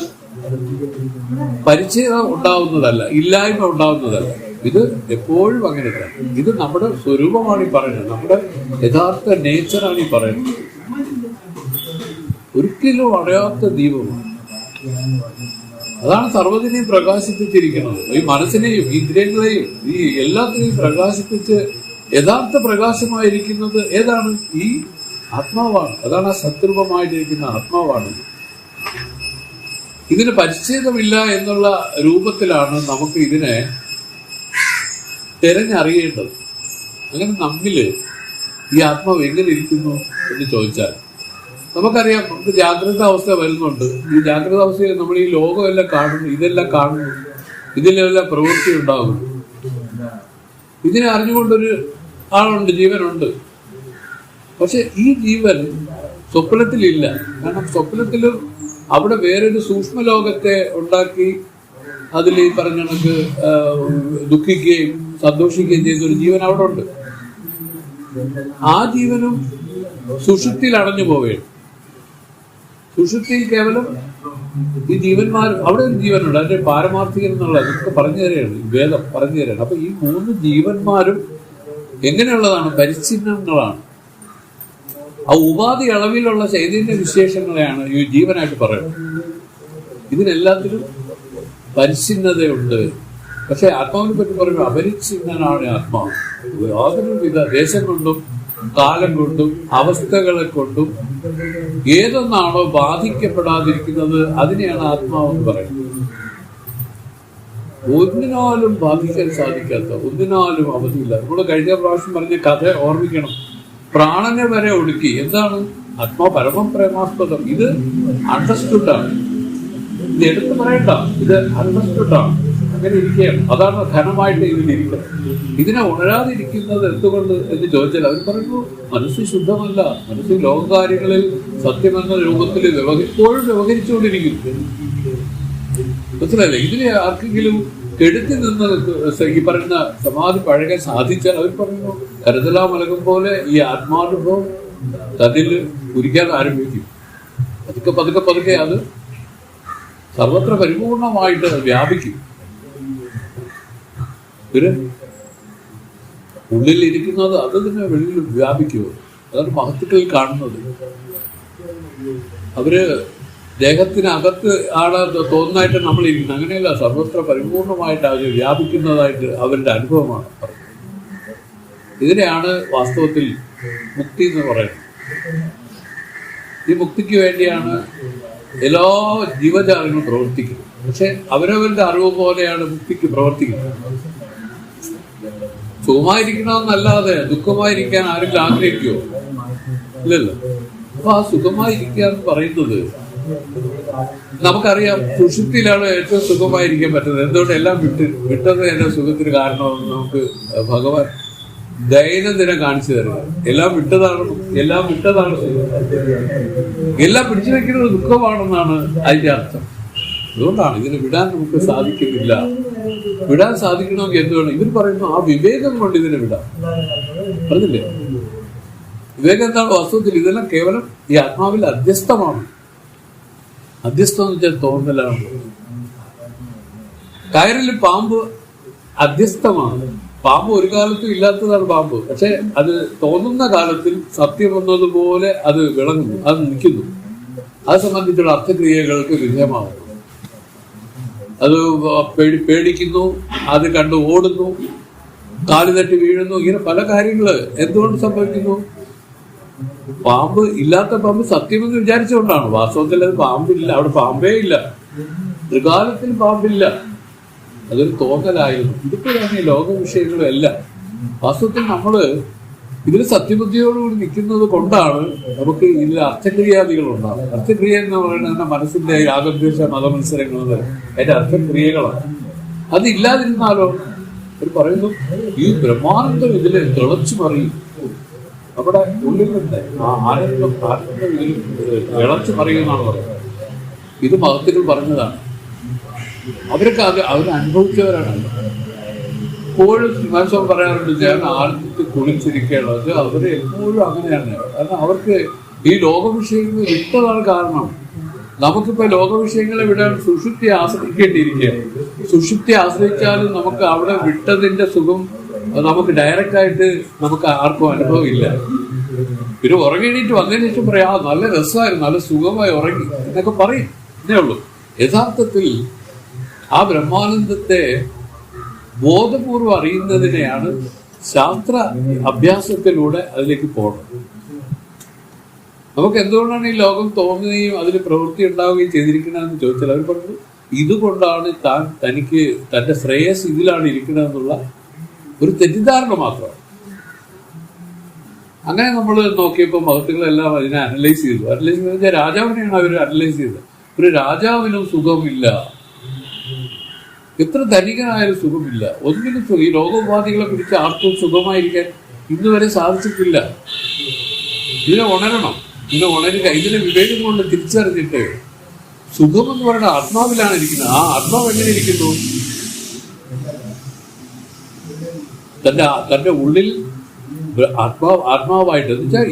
പരിച്ഛേദം ഉണ്ടാവുന്നതല്ല, ഇല്ലായ്മ ഉണ്ടാവുന്നതല്ല. ഇത് എപ്പോഴും അങ്ങനെ തന്നെ. ഇത് നമ്മുടെ സ്വരൂപമാണ് ഈ പറയുന്നത്, നമ്മുടെ യഥാർത്ഥ നേച്ചറാണ് ഈ പറയുന്നത്. ഒരിക്കലും അടയാത്ത ദീപമാണ്. അതാണ് സർവ്വതിനെയും പ്രകാശിപ്പിച്ചിരിക്കുന്നത്. ഈ മനസ്സിനെയും ഇന്ദ്രിയങ്ങളെയും ഈ എല്ലാത്തിനെയും പ്രകാശിപ്പിച്ച് യഥാർത്ഥ പ്രകാശമായിരിക്കുന്നത് ഏതാണ്? ഈ ആത്മാവാണ്. അതാണ് ആ സത്രൂപമായിട്ടിരിക്കുന്ന ആത്മാവാണ്. ഇതിന് പരിച്ഛേദമില്ല എന്നുള്ള രൂപത്തിലാണ് നമുക്ക് ഇതിനെ തിരഞ്ഞറിയേണ്ടത്. അങ്ങനെ നമ്മില് ഈ ആത്മാവ് എങ്ങനെ ഇരിക്കുന്നു എന്ന് ചോദിച്ചാൽ നമുക്കറിയാം, നമുക്ക് ജാഗ്രത അവസ്ഥ വരുന്നുണ്ട്. ഈ ജാഗ്രത അവസ്ഥയിൽ നമ്മൾ ഈ ലോകമെല്ലാം കാണുന്നു, ഇതെല്ലാം കാണുന്നു, ഇതിലെല്ലാം പ്രവൃത്തി ഉണ്ടാകുന്നു. ഇതിനെ അറിഞ്ഞുകൊണ്ടൊരു ആളുണ്ട്, ജീവനുണ്ട്. പക്ഷെ ഈ ജീവൻ സ്വപ്നത്തിലില്ല. കാരണം സ്വപ്നത്തിലും അവിടെ വേറൊരു സൂക്ഷ്മലോകത്തെ ഉണ്ടാക്കി അതിൽ ഈ പറഞ്ഞ കണക്ക് ദുഃഖിക്കുകയും സന്തോഷിക്കുകയും ചെയ്യുന്ന ഒരു ജീവൻ അവിടെ ഉണ്ട്. ആ ജീവനും സുഷുപ്തിയിൽ അടഞ്ഞു പോവുകയാണ്. സുഷുപ്തിയിൽ കേവലം ഈ ജീവന്മാർ, അവിടെ ഒരു ജീവനുണ്ട്, അതിന്റെ പാരമാർത്ഥികൻ എന്നുള്ള ഇതൊക്കെ പറഞ്ഞു തരികയാണ്, വേദം പറഞ്ഞു തരികയാണ്. അപ്പൊ ഈ 3 ജീവന്മാരും എങ്ങനെയുള്ളതാണ്? പരിച്ഛിന്നങ്ങളാണ്. ആ ഉപാധി അളവിലുള്ള ചൈതന്യ വിശേഷങ്ങളെയാണ് ഈ ജീവനായിട്ട് പറയുന്നത്. ഇതിനെല്ലാത്തിനും പരിച്ഛിന്നതയുണ്ട്. പക്ഷെ ആത്മാവിനെ പറ്റി പറയുമ്പോൾ അപരിച്ഛിന്നനാണ് ആത്മാവ്. യാതൊരു വിധ ദേശം കൊണ്ടും കാലം കൊണ്ടും അവസ്ഥകളെ കൊണ്ടും ഏതൊന്നാണോ ബാധിക്കപ്പെടാതിരിക്കുന്നത് അതിനെയാണ് ആത്മാവെന്ന് പറയുന്നത്. ഒന്നിനാലും ബാധിക്കാൻ സാധിക്കാത്ത, ഒന്നിനാലും അവധിയില്ല. നമ്മൾ കഴിഞ്ഞ പ്രാവശ്യം പറഞ്ഞ കഥ ഓർമ്മിക്കണം. പ്രാണനെ വരെ ഒടുക്കി. എന്താണ്? ആത്മാ പരമം പ്രേമാസ്പദം. ഇത് അണ്ടർസ്റ്റുഡാണ്. ഇത് എടുത്തു പറയണ്ട, ഇത് അണ്ടർസ്റ്റുഡാണ്. അങ്ങനെ ഇരിക്കുകയാണ്. അതാണ് ഘനമായിട്ട് ഇതിലിരിക്കുന്നത്. ഇതിനെ ഉണരാതിരിക്കുന്നത് എന്തുകൊണ്ട് എന്ന് ചോദിച്ചാൽ അവർ പറയുന്നു, മനസ്സ് ശുദ്ധമല്ല. മനസ്സ് ലോകകാര്യങ്ങളിൽ സത്യമെന്ന രൂപത്തിൽ ഇപ്പോഴും വ്യവഹരിച്ചുകൊണ്ടിരിക്കും. മനസ്സിലല്ലേ? ഇതിനെ ആർക്കെങ്കിലും കെടുത്തി നിന്ന് ഈ പറയുന്ന സമാധി പഴകാൻ സാധിച്ചാൽ അവർ പറയുന്നു, കരുതലാ മലകം പോലെ ഈ ആത്മാനുഭവം തന്നിൽ ഉരിക്കാൻ ആരംഭിക്കും. പതുക്കെ പതുക്കെ പതുക്കെ അത് സർവത്ര പരിപൂർണമായിട്ട് വ്യാപിക്കും. ഉള്ളിൽ ഇരിക്കുന്നത് അത് തന്നെ വെളിയിൽ വ്യാപിക്കുമോ? അതാണ് മഹത്തുക്കളിൽ കാണുന്നത്. അവര് ദേഹത്തിനകത്ത് ആണ് തോന്നുന്നതായിട്ട് നമ്മൾ ഇരിക്കുന്നത്. അങ്ങനെയല്ല, സർവത്ര പരിപൂർണമായിട്ട് അവർ വ്യാപിക്കുന്നതായിട്ട് അവരുടെ അനുഭവമാണ് പറയുന്നത്. ഇതിനെയാണ് വാസ്തവത്തിൽ മുക്തി എന്ന് പറയുന്നത്. ഈ മുക്തിക്ക് വേണ്ടിയാണ് എല്ലാ ജീവജാലങ്ങളും പ്രവർത്തിക്കുന്നത്. പക്ഷെ അവരവരുടെ അറിവ് പോലെയാണ് മുക്തിക്ക് പ്രവർത്തിക്കുന്നത്. സുഖമായിരിക്കണമെന്നല്ലാതെ ദുഃഖമായിരിക്കാൻ ആരെങ്കിലും ആഗ്രഹിക്കുമോ? ഇല്ലല്ലോ. അപ്പൊ ആ സുഖമായിരിക്കുക എന്ന് പറയുന്നത് നമുക്കറിയാം, സുഷുപ്തിയിലാണ് ഏറ്റവും സുഖമായിരിക്കാൻ പറ്റുന്നത്. എന്തുകൊണ്ട്? എല്ലാം വിട്ടത് എന്റെ സുഖത്തിന് കാരണമെന്ന് നമുക്ക് ഭഗവാൻ ദൈനംദിനം കാണിച്ചു തരുന്നത്. എല്ലാം വിട്ടതാണ് എല്ലാം പിടിച്ചു വെക്കുന്നത് ദുഃഖമാണെന്നാണ് അതിന്റെ അർത്ഥം. അതുകൊണ്ടാണ് ഇതിനെ വിടാൻ നമുക്ക് സാധിക്കുന്നില്ല. വിടാൻ സാധിക്കണമെങ്കിൽ എന്ത് വേണം? ഇവർ പറയുന്നു ആ വിവേകം കൊണ്ട് ഇതിനെ വിടാം. പറഞ്ഞില്ലേ? വിവേകം എന്താണ്? വാസ്തവത്തിൽ ഇതെല്ലാം കേവലം ഈ ആത്മാവിൽ അധ്യസ്ഥമാണ്. അധ്യസ്ഥം എന്ന് വെച്ചാൽ തോന്നലാണ്. കയറിൽ പാമ്പ് അധ്യസ്ഥമാണ്. പാമ്പ് ഒരു കാലത്തും ഇല്ലാത്തതാണ് പാമ്പ്. പക്ഷെ അത് തോന്നുന്ന കാലത്തിൽ സത്യം എന്നതുപോലെ അത് വിളങ്ങുന്നു, അത് നിൽക്കുന്നു. അത് സംബന്ധിച്ചുള്ള അർത്ഥക്രിയകൾക്ക് വിധേയമാകുന്നു. അത് പേടിക്കുന്നു, അത് കണ്ട് ഓടുന്നു, കാല് തട്ടി വീഴുന്നു. ഇങ്ങനെ പല കാര്യങ്ങള് എന്തുകൊണ്ട് സംഭവിക്കുന്നു? പാമ്പ് ഇല്ലാത്ത പാമ്പ് സത്യമെന്ന് വിചാരിച്ചുകൊണ്ടാണ്. വാസ്തവത്തിൽ അത് പാമ്പില്ല, അവിടെ പാമ്പേ ഇല്ല. ത്രികാലത്തിൽ പാമ്പില്ല, അതൊരു തോന്നലായിരുന്നു. ഇതിപ്പോഴാണ് ഈ ലോക വിഷയങ്ങളും എല്ലാം. വാസ്തവത്തിൽ നമ്മള് ഇതിൽ സത്യബുദ്ധിയോടുകൂടി നിൽക്കുന്നത് കൊണ്ടാണ് നമുക്ക് ഇതിൽ അർത്ഥക്രിയാദികൾ ഉണ്ടാകും. അർത്ഥക്രിയ എന്ന് പറയുന്നത് മനസ്സിന്റെ രാഗദ്വേഷ മതമത്സരങ്ങൾ അതിന്റെ അർത്ഥക്രിയകളാണ്. അതില്ലാതിരുന്നാലോ അവർ പറയുന്നു, ഈ ബ്രഹ്മാനന്ദം ഇതിൽ തിളച്ചു മറിയും. നമ്മുടെ ഉള്ളിൽ നിന്ന് ആ ആനന്ദം ഇതിൽ തിളച്ചു മറിയുമെന്നാണ് പറയുന്നത്. ഇത് മഹത്തുക്കൾ പറഞ്ഞതാണ്. അവരൊക്കെ അവരനുഭവിച്ചവരാണ്. എപ്പോഴും മനസ്സം പറയാറുണ്ട്, ഞാൻ ആനന്ദത്തിൽ കുളിച്ചിരിക്കേണ്ടത്. അവര് എപ്പോഴും അങ്ങനെയാണ്. കാരണം അവർക്ക് ഈ ലോക വിഷയങ്ങൾ വിട്ടതാണ് കാരണം. നമുക്കിപ്പോ ലോക വിഷയങ്ങളെ വിടാൻ സുഷുപ്തി ആശ്രയിക്കേണ്ടിയിരിക്കുകയാണ്. സുഷുപ്തി ആശ്രയിച്ചാലും നമുക്ക് അവിടെ വിട്ടതിന്റെ സുഖം നമുക്ക് ഡയറക്റ്റ് ആയിട്ട് നമുക്ക് ആർക്കും അനുഭവം ഇല്ല. പിന്നെ ഉറങ്ങിയിട്ട് വന്നതിന് ശേഷം പറയാം നല്ല രസമായിരുന്നു, നല്ല സുഖമായി ഉറങ്ങി എന്നൊക്കെ പറയും. ഇതേ ഉള്ളൂ. യഥാർത്ഥത്തിൽ ആ ബ്രഹ്മാനന്ദത്തെ ബോധപൂർവം അറിയുന്നതിനെയാണ് ശാസ്ത്ര അഭ്യാസത്തിലൂടെ അതിലേക്ക് പോകുന്നത്. നമുക്ക് എന്തുകൊണ്ടാണ് ഈ ലോകം തോന്നുകയും അതിൽ പ്രവൃത്തി ഉണ്ടാവുകയും ചെയ്തിരിക്കണമെന്ന് ചോദിച്ചാൽ അവർ പറഞ്ഞു ഇതുകൊണ്ടാണ് തനിക്ക് തന്റെ ശ്രേയസ് ഇതിലാണ് ഇരിക്കണമെന്നുള്ള ഒരു തെറ്റിദ്ധാരണ മാത്രമാണ്. അങ്ങനെ നമ്മൾ നോക്കിയപ്പോൾ മഹത്തുക്കളെല്ലാം അതിനെ അനലൈസ് ചെയ്തു. രാജാവിനെയാണ് അവർ അനലൈസ് ചെയ്തത്. ഒരു രാജാവിനും സുഖമില്ല, എത്ര ധനികനായാലും സുഖമില്ല, ഒന്നിനും ഈ ലോകോപാധികളെ പിടിച്ച് ആർക്കും സുഖമായിരിക്കാൻ ഇന്നുവരെ സാധിച്ചിട്ടില്ല. ഇതിനെ ഉണരണം, ഇതിനെ ഉണരുക, ഇതിനെ വിവേകം കൊണ്ട് തിരിച്ചറിഞ്ഞിട്ട് സുഖമെന്ന് പറയുന്ന ആത്മാവിലാണ് ഇരിക്കുന്നത്. ആ ആത്മാവ് എങ്ങനെ ഇരിക്കുന്നു? തന്റെ ഉള്ളിൽ ആത്മാവായിട്ട് എന്ന് വെച്ചാൽ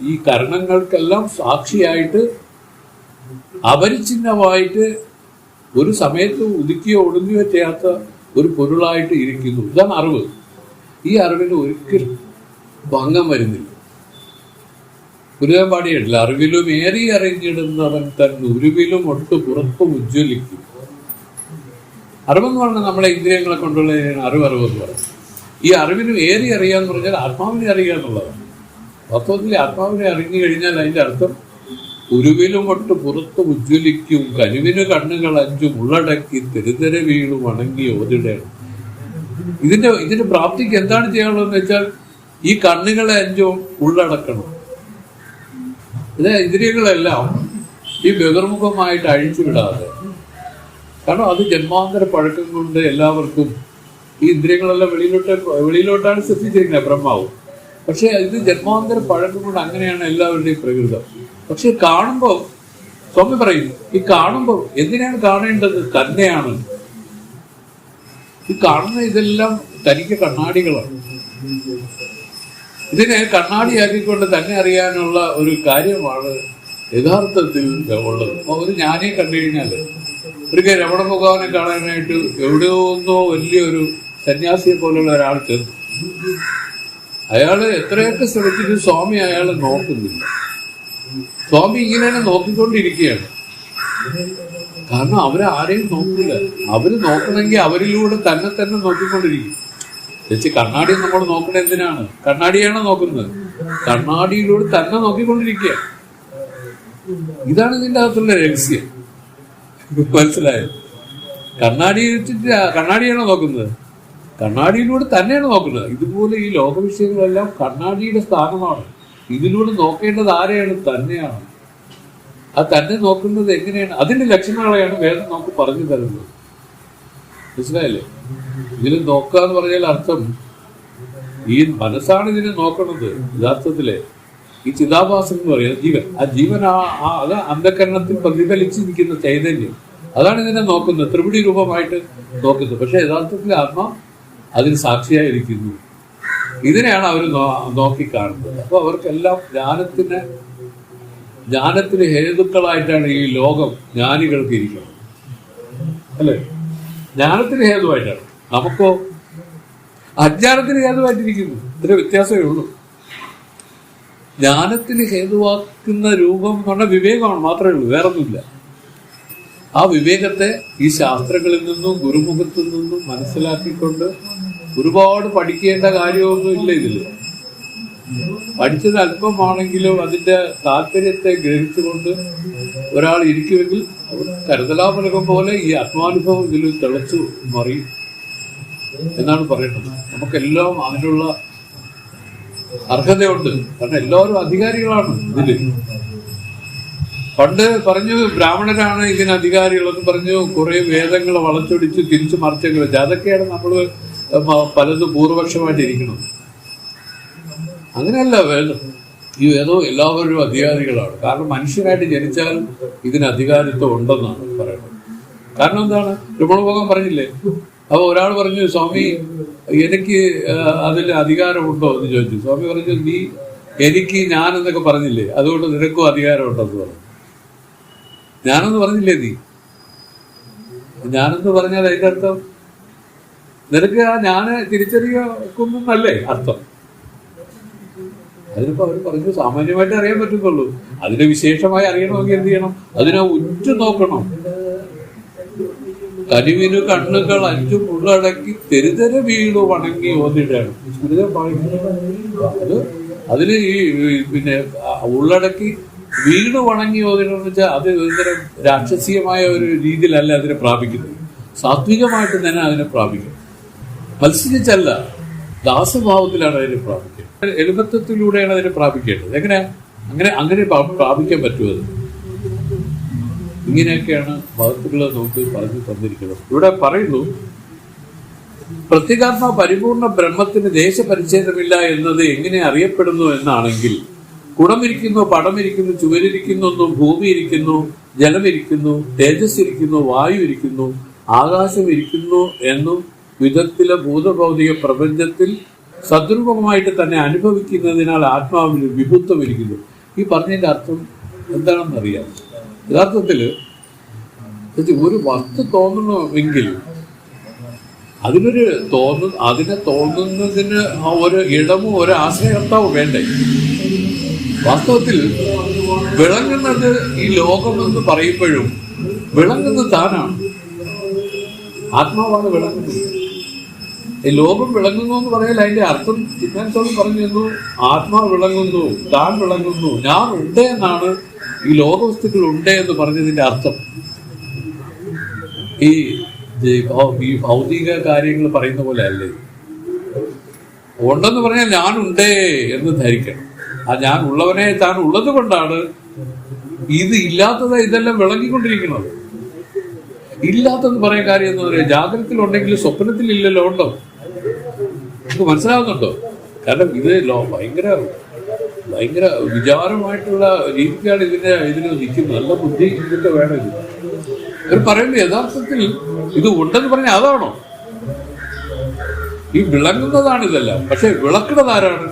ഈ കരണങ്ങൾക്കെല്ലാം സാക്ഷിയായിട്ട് അപരിച്ഛിന്നമായിട്ട് ഒരു സമയത്ത് ഉദിക്കുകയോ ഒടുങ്ങുകയോ ചെയ്യാത്ത ഒരു പൊരുളായിട്ട് ഇരിക്കുന്നു. ഇതാണ് അറിവ്. ഈ അറിവിന് ഒരിക്കലും ഭംഗം വരുന്നില്ല. ഗുരുദേവൻ പാടിയിട്ടില്ല, അറിവിലും ഏറി അറിഞ്ഞിടുന്നവൻ തൻ ഉരുവിലും ഒട്ട് പുറത്തും ഉജ്ജ്വലിക്കും. അറിവെന്ന് പറഞ്ഞാൽ നമ്മളെ ഇന്ദ്രിയങ്ങളെ കൊണ്ടുള്ള അറിവെന്ന് പറയുന്നത്. ഈ അറിവിനും ഏറി അറിയാന്ന് പറഞ്ഞാൽ ആത്മാവിനെ അറിയുക എന്നുള്ളതാണ്. വാസ്തവത്തിൽ ആത്മാവിനെ അറിഞ്ഞു കഴിഞ്ഞാൽ അതിന്റെ അർത്ഥം ഉരുവിലും ഒട്ട് പുറത്ത് ഉജ്ജ്വലിക്കും, കനുവിന് കണ്ണുകൾ അഞ്ചും ഉള്ളടക്കി തെരുതെര വീണു വണങ്ങി ഓതിടണം. ഇതിന്റെ പ്രാപ്തിക്ക് എന്താണ് ചെയ്യാനുള്ളതെന്ന് വെച്ചാൽ ഈ കണ്ണുകളെ അഞ്ചും ഉള്ളടക്കണം. ഇന്ദ്രിയങ്ങളെല്ലാം ഈ ബഹിർമുഖമായിട്ട് അഴിച്ചുവിടാതെ, കാരണം അത് ജന്മാന്തര പഴക്കം കൊണ്ട് എല്ലാവർക്കും ഈ ഇന്ദ്രിയങ്ങളെല്ലാം വെളിയിലോട്ടാണ് സൃഷ്ടിച്ചിരിക്കുന്നത് ബ്രഹ്മാവ്. പക്ഷെ ഇത് ജന്മാന്തര പഴക്കം കൊണ്ട് അങ്ങനെയാണ് എല്ലാവരുടെയും പ്രകൃതം. പക്ഷെ കാണുമ്പോൾ സ്വാമി പറയും, ഈ കാണുമ്പോൾ എന്തിനാണ് കാണേണ്ടത്? തന്നെയാണ്. ഈ കാണുന്ന ഇതെല്ലാം തനിക്ക് കണ്ണാടികളാണ്. ഇതിനെ കണ്ണാടിയാക്കിക്കൊണ്ട് തന്നെ അറിയാനുള്ള ഒരു കാര്യമാണ് യഥാർത്ഥത്തിൽ ഉള്ളത്. ഒരു ജ്ഞാനിയെ കണ്ടു കഴിഞ്ഞാൽ ഒരിക്കൽ രമണ ഭഗവാനെ കാണാനായിട്ട് എവിടെയോ ഒന്നോ വലിയൊരു സന്യാസിയെ പോലുള്ള ഒരാൾ ചെന്നു. അയാള് എത്രയൊക്കെ ശ്രമിച്ചിട്ട് സ്വാമി അയാളെ നോക്കുന്നില്ല. സ്വാമി ഇങ്ങനെ നോക്കിക്കൊണ്ടിരിക്കുകയാണ്. കാരണം അവരാരെയും നോക്കില്ല. അവര് നോക്കണമെങ്കിൽ അവരിലൂടെ തന്നെ നോക്കിക്കൊണ്ടിരിക്കും. ചേച്ചി കണ്ണാടി നമ്മൾ നോക്കണ എന്തിനാണ്? കണ്ണാടിയാണ് നോക്കുന്നത്. കണ്ണാടിയിലൂടെ തന്നെ നോക്കിക്കൊണ്ടിരിക്കുക. ഇതാണ് ഇതിന്റെ അകത്തുള്ള രഹസ്യം. മനസ്സിലായോ? കണ്ണാടി വെച്ചിട്ട് കണ്ണാടിയാണോ നോക്കുന്നത്? കണ്ണാടിയിലൂടെ തന്നെയാണ് നോക്കുന്നത്. ഇതുപോലെ ഈ ലോക വിഷയങ്ങളെല്ലാം കണ്ണാടിയുടെ സ്ഥാനമാണ്. ഇതിലൂടെ നോക്കേണ്ടത് ആരെയാണ്? തന്നെയാണ്. ആ തന്നെ നോക്കുന്നത് എങ്ങനെയാണ്? അതിന്റെ ലക്ഷണങ്ങളെയാണ് വേദം നമുക്ക് പറഞ്ഞു തരുന്നത്. മനസ്സിലായില്ലേ? ഇതിൽ നോക്കുക എന്ന് പറഞ്ഞാൽ അർത്ഥം ഈ മനസ്സാണ് ഇതിനെ നോക്കണത്. യഥാർത്ഥത്തില് ഈ ചിതാഭാസം എന്ന് പറയുന്നത് ജീവൻ. ആ ജീവൻ അത് അന്ധകരണത്തിൽ പ്രതിഫലിച്ചിരിക്കുന്ന ചൈതന്യം, അതാണ് ഇതിനെ നോക്കുന്നത്, ത്രിപിടി രൂപമായിട്ട് നോക്കുന്നത്. പക്ഷെ യഥാർത്ഥത്തിൽ ആത്മ അതിന് സാക്ഷിയായിരിക്കുന്നു. ഇതിനെയാണ് അവർ നോക്കിക്കാണുന്നത്. അപ്പൊ അവർക്കെല്ലാം ജ്ഞാനത്തിന് ഹേതുക്കളായിട്ടാണ് ഈ ലോകം ജ്ഞാനികൾക്ക് ഇരിക്കുന്നത്, അല്ലേ? ജ്ഞാനത്തിന് ഹേതുവായിട്ടാണ്. നമുക്കോ അജ്ഞാനത്തിന് ഹേതുവായിട്ടിരിക്കുന്നു. ഇതിന് വ്യത്യാസമേ ഉള്ളൂ. ജ്ഞാനത്തിന് ഹേതുവാക്കുന്ന രൂപം എന്ന് പറഞ്ഞാൽ വിവേകമാണ്, മാത്രമേ ഉള്ളൂ, വേറൊന്നുമില്ല. ആ വിവേകത്തെ ഈ ശാസ്ത്രങ്ങളിൽ നിന്നും ഗുരുമുഖത്തു നിന്നും മനസ്സിലാക്കിക്കൊണ്ട് ഒരുപാട് പഠിക്കേണ്ട കാര്യമൊന്നും ഇല്ല. ഇതില് പഠിച്ചത് അല്പമാണെങ്കിലും അതിന്റെ താല്പര്യത്തെ ഗ്രഹിച്ചുകൊണ്ട് ഒരാൾ ഇരിക്കുമെങ്കിൽ കരുതലാമലകം പോലെ ഈ ആത്മാനുഭവം ഇതിൽ തിളച്ചു മറിയും എന്നാണ് പറയുന്നത്. നമുക്കെല്ലാം അതിനുള്ള അർഹതയുണ്ട്. കാരണം എല്ലാവരും അധികാരികളാണ് ഇതില്. പണ്ട് പറഞ്ഞു ബ്രാഹ്മണരാണ് ഇതിന് അധികാരികളെന്ന് പറഞ്ഞു കുറെ വേദങ്ങൾ വളച്ചൊടിച്ച് തിരിച്ചു മറിച്ചൊക്കെ വെച്ച്, അതൊക്കെയാണ് നമ്മൾ പലതും പൂർവപക്ഷമായിട്ടിരിക്കണം. അങ്ങനെയല്ല വേദം. ഈ വേദം എല്ലാവരും അധികാരികളാണ്. കാരണം മനുഷ്യനായിട്ട് ജനിച്ചാൽ ഇതിന് അധികാരിത്വം ഉണ്ടെന്നാണ് പറയുന്നത്. കാരണം എന്താണ്? രമണഭഗവാൻ പറഞ്ഞില്ലേ? അപ്പൊ ഒരാൾ പറഞ്ഞു, സ്വാമി എനിക്ക് അതിൽ അധികാരമുണ്ടോ എന്ന് ചോദിച്ചു. സ്വാമി പറഞ്ഞു, നീ എനിക്ക് ഞാൻ എന്നൊക്കെ പറഞ്ഞില്ലേ, അതുകൊണ്ട് നിനക്കും അധികാരം ഉണ്ടെന്ന് പറഞ്ഞു. ഞാനെന്ന് പറഞ്ഞില്ലേ നീ? ഞാനെന്ന് പറഞ്ഞാൽ അതിന്റെ അർത്ഥം നിനക്ക് ആ ഞാന് തിരിച്ചറിയാക്കുന്നല്ലേ അർത്ഥം. അതിനിപ്പോ അവർ പറഞ്ഞു സാമാന്യമായിട്ട് അറിയാൻ പറ്റുന്നുള്ളൂ. അതിനെ വിശേഷമായി അറിയണമെങ്കിൽ എന്ത് ചെയ്യണം? അതിനെ ഉറ്റു നോക്കണം. കരിവിനു കണ്ണുകൾ അഞ്ചും ഉള്ളടക്കി തെരുതര വീട് വണങ്ങി ഓതിടാണ്. അത് അതിന് ഈ പിന്നെ ഉള്ളടക്കി വീട് വണങ്ങി ഓതിടെന്ന് വെച്ചാൽ അത് ഒരുതരം രാക്ഷസീയമായ ഒരു രീതിയിലല്ല അതിനെ പ്രാപിക്കുന്നത്. സാത്വികമായിട്ട് തന്നെ അതിനെ പ്രാപിക്കും. മത്സരിച്ചല്ല, ദാസഭാവത്തിലാണ് അതിനെ പ്രാപിക്കുന്നത്. എളുപ്പത്തിലൂടെയാണ് അതിനെ പ്രാപിക്കേണ്ടത്. അങ്ങനെ പ്രാപിക്കാൻ പറ്റുമത്? ഇങ്ങനെയൊക്കെയാണ് മഹത്തുക്കൾ നമുക്ക് പറഞ്ഞു തന്നിരിക്കുന്നത്. ഇവിടെ പറയുന്നു, പ്രത്യേകാത്മ പരിപൂർണ ബ്രഹ്മത്തിന് ദേശപരിച്ഛേദമില്ല എന്നത് എങ്ങനെ അറിയപ്പെടുന്നു എന്നാണെങ്കിൽ, കുടമിരിക്കുന്നു, പടമിരിക്കുന്നു, ചുവരിരിക്കുന്നു, ഭൂമി ഇരിക്കുന്നു, ജലമിരിക്കുന്നു, തേജസ് ഇരിക്കുന്നു, വായു ഇരിക്കുന്നു, ആകാശം ഇരിക്കുന്നു എന്നും വിധത്തിലെ ഭൂതഭൗതിക പ്രപഞ്ചത്തിൽ സദ്രൂപമായിട്ട് തന്നെ അനുഭവിക്കുന്നതിനാൽ ആത്മാവിന് വിഭുത്വം ഇരിക്കുന്നു. ഈ പറഞ്ഞതിന്റെ അർത്ഥം എന്താണെന്നറിയാം. യഥാർത്ഥത്തിൽ ഒരു വസ്തു തോന്നണമെങ്കിൽ അതിനെ തോന്നുന്നതിന് ഒരു ഇടമോ ഒരു ആശ്രയകർത്താവും വേണ്ടേ? വാസ്തവത്തിൽ വിളങ്ങുന്നത് ഈ ലോകമെന്ന് പറയുമ്പോഴും വിളങ്ങുന്നത് താനാണ്. ആത്മാവാണ് വിളങ്ങുന്നത്. ഈ ലോകം വിളങ്ങുന്നു എന്ന് പറയാൻ അതിന്റെ അർത്ഥം ചിന്താൻസോളം പറഞ്ഞു തന്നു. ആത്മാവ് വിളങ്ങുന്നു, താൻ വിളങ്ങുന്നു, ഞാൻ ഉണ്ട് എന്നാണ് ഈ ലോകവസ്തുക്കൾ ഉണ്ട് എന്ന് പറഞ്ഞതിന്റെ അർത്ഥം. ഈ ഭൗതിക കാര്യങ്ങൾ പറയുന്ന പോലെ അല്ലേ? ഉണ്ടെന്ന് പറഞ്ഞാൽ ഞാനുണ്ടേ എന്ന് ധരിക്കണം. ആ ഞാൻ ഉള്ളവനെ താൻ ഉള്ളത് കൊണ്ടാണ് ഇത് ഇല്ലാത്തത് ഇതെല്ലാം വിളങ്ങിക്കൊണ്ടിരിക്കുന്നത്. ഇല്ലാത്തെന്ന് പറയാൻ കാര്യം എന്ന് പറയാം, ജാഗ്രതത്തിലുണ്ടെങ്കിൽ സ്വപ്നത്തിൽ ഇല്ലല്ലോ, ഉണ്ടോ? നമുക്ക് മനസ്സിലാവുന്നുണ്ടോ? കാരണം ഇത് ഭയങ്കര ഭയങ്കര വിചാരമായിട്ടുള്ള രീതിക്കാണ് ഇതിന് നിൽക്കുന്നത്. നല്ല ബുദ്ധി ഇതൊക്കെ വേണം. ഇവർ പറയുന്നത് യഥാർത്ഥത്തിൽ ഇത് ഉണ്ടെന്ന് പറഞ്ഞാൽ അതാണോ? ഈ വിളങ്ങുന്നതാണ് ഇതെല്ലാം. പക്ഷെ വിളക്കുന്നത് ആരാണ്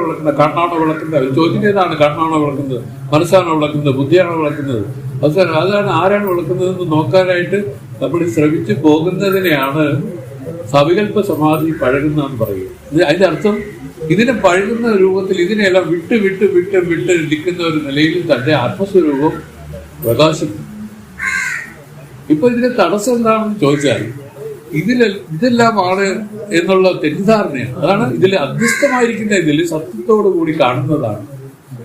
വിളക്കുന്നത്? കണ്ണാണോ വിളക്കുന്നത്? ചോദിക്കുന്നതാണ്. കണ്ണാണോ വിളക്കുന്നത്? മനസ്സാണോ വിളക്കുന്നത്? ബുദ്ധിയാണോ വിളക്കുന്നത്? അതാണ് ആരാണ് വിളക്കുന്നതെന്ന് നോക്കാനായിട്ട് നമ്മൾ ശ്രമിച്ചു പോകുന്നതിനെയാണ് സവികല്പ സമാധി പഴകുന്നതെന്ന് പറയുക. അതിന്റെ അർത്ഥം ഇതിനെ പഴകുന്ന രൂപത്തിൽ ഇതിനെല്ലാം വിട്ട് വിട്ട് വിട്ട് വിട്ട് നിൽക്കുന്ന ഒരു നിലയിൽ തന്റെ ആത്മസ്വരൂപം പ്രകാശിക്കും. ഇപ്പൊ ഇതിന്റെ തടസ്സം എന്താണെന്ന് ചോദിച്ചാൽ ഇതെല്ലാമാണ് എന്നുള്ള തെറ്റിദ്ധാരണയാണ്. അതാണ് ഇതിൽ അധ്യസ്ഥമായിരിക്കുന്ന ഇതിൽ സത്യത്തോടു കൂടി കാണുന്നതാണ്.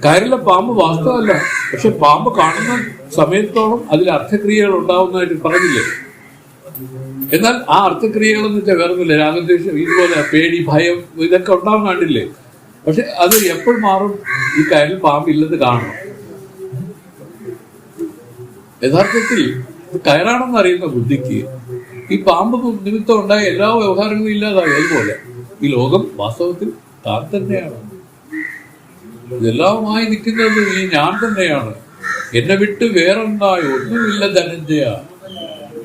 കയറിലെ പാമ്പ് വാസ്തവമല്ല, പക്ഷെ പാമ്പ് കാണുന്ന സമയത്തോളം അതിൽ അർത്ഥക്രിയകൾ ഉണ്ടാവുന്നതായിട്ട് പറഞ്ഞില്ലേ? എന്നാൽ ആ അർത്ഥക്രിയകൾ എന്ന് വെച്ചാൽ വേറൊന്നുമില്ല. രാഗദ്വേഷം, ഇതുപോലെ പേടി, ഭയം, ഇതൊക്കെ ഉണ്ടാവാൻ കണ്ടില്ലേ? പക്ഷെ അത് എപ്പോൾ മാറും? ഈ കയറിൽ പാമ്പില്ലെന്ന് കാണണം. യഥാർത്ഥത്തിൽ കയറാണെന്ന് അറിയുന്ന ബുദ്ധിക്ക് ഈ പാമ്പ് നിമിത്തം ഉണ്ടായ എല്ലാ വ്യവഹാരങ്ങളും ഇല്ലാതായി. അതുപോലെ ഈ ലോകം വാസ്തവത്തിൽ താൻ തന്നെയാണ്. ഇതെല്ലാമായി നിൽക്കുന്നത് ഈ ഞാൻ തന്നെയാണ്. എന്നെ വിട്ട് വേറൊന്നായി ഒന്നുമില്ല ധനഞ്ജയ.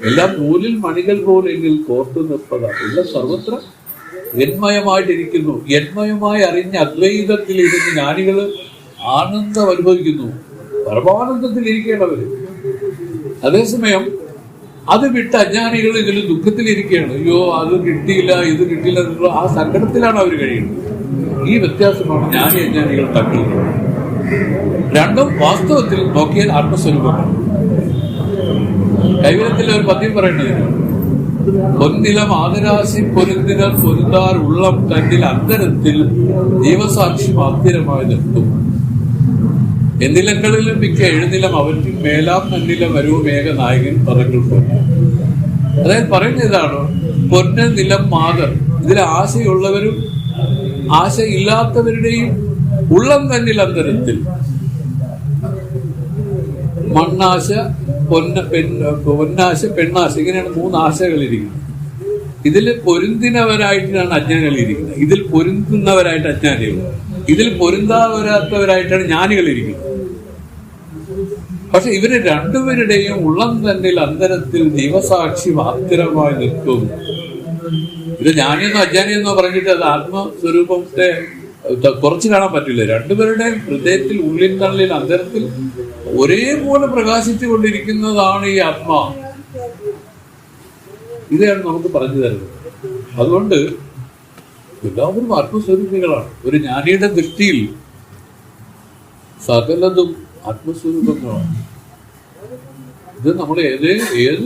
എല്ലാം നൂലിൽ മണികൾ പോലെങ്കിൽ കോർത്തു നിർപ്പതാണ്. എല്ലാം സർവത്ര എന്മയമായിട്ടിരിക്കുന്നു. എന്മയമായി അറിഞ്ഞ അദ്വൈതത്തിൽ ഇരുന്ന് ജ്ഞാനികള് ആനന്ദം അനുഭവിക്കുന്നു. പരമാനന്ദത്തിൽ ഇരിക്കേണ്ടവര്. അതേസമയം അത് വിട്ട് അജ്ഞാനികൾ ഇതിൽ ദുഃഖത്തിലിരിക്കുകയാണ്. അയ്യോ അത് കിട്ടിയില്ല, ഇത് കിട്ടിയില്ല എന്നുള്ള ആ സങ്കടത്തിലാണ് അവർ കഴിയുന്നത്. ഈ വ്യത്യാസമാണ് ജ്ഞാനി അജ്ഞാനികൾ തമ്മിൽ. രണ്ടും വാസ്തവത്തിൽ നോക്കിയാൽ ആത്മസ്വരൂപമാണ്. കൈവലത്തിൽ ഒരു പദ്യം പറയുന്നതിന് പൊന്നിലം ആദരാശി പൊരുന്തിനർ പൊരുന്താർ ഉള്ളം തന്നിൽ അന്തരത്തിൽ ജീവസാക്ഷി മാധ്യരമായി നിർത്തും. എന്നിലങ്ങളിലും മിക്ക എഴുന്നിലം അവറ്റിൽ മേലാം നന്നിലം വരവുമേഘ നായകൻ പറങ്ങൾ പൊന്നു. അതായത് പറയുന്ന ഇതാണ്, പൊന്ന് നിലം മാതർ. ഇതിൽ ആശയുള്ളവരും ആശയില്ലാത്തവരുടെയും ഉള്ളം തന്നിൽ അന്തരത്തിൽ മണ്ണാശ, പൊന്നാശ, പെണ്ണാശ, ഇങ്ങനെയാണ് 3 ആശകളിരിക്കുന്നത്. ഇതിൽ പൊരുന്തിനവരായിട്ടാണ് അജ്ഞാനികളിരിക്കുന്നത്. ഇതിൽ പൊരുന്തുന്നവരായിട്ട് അജ്ഞാനികൾ, ഇതിൽ പൊരുന്താവരാത്തവരായിട്ടാണ് ജ്ഞാനികളിരിക്കുന്നത്. പക്ഷെ ഇവര് രണ്ടുപേരുടെയും ഉള്ളം തന്നിൽ അന്തരത്തിൽ ജീവസാക്ഷി മാത്രമായി നിൽക്കും. ഇത് ജ്ഞാനിയെന്നോ അജ്ഞാനിയെന്നോ പറഞ്ഞിട്ട് അത് ആത്മസ്വരൂപത്തെ കുറച്ച് കാണാൻ പറ്റില്ല. രണ്ടുപേരുടെയും ഹൃദയത്തിൽ, ഉള്ളിൽ തള്ളിൽ, അന്തരത്തിൽ ഒരേപോലെ പ്രകാശിച്ചു കൊണ്ടിരിക്കുന്നതാണ് ഈ ആത്മാ. ഇതാണ് നമുക്ക് പറഞ്ഞു തരുന്നത്. അതുകൊണ്ട് എല്ലാവരും ആത്മസ്വരൂപികളാണ്. ഒരു ജ്ഞാനിയുടെ ദൃഷ്ടിയിൽ സകലതും ആത്മസ്വരൂപങ്ങളാണ്. ഇത് നമ്മൾ ഏത്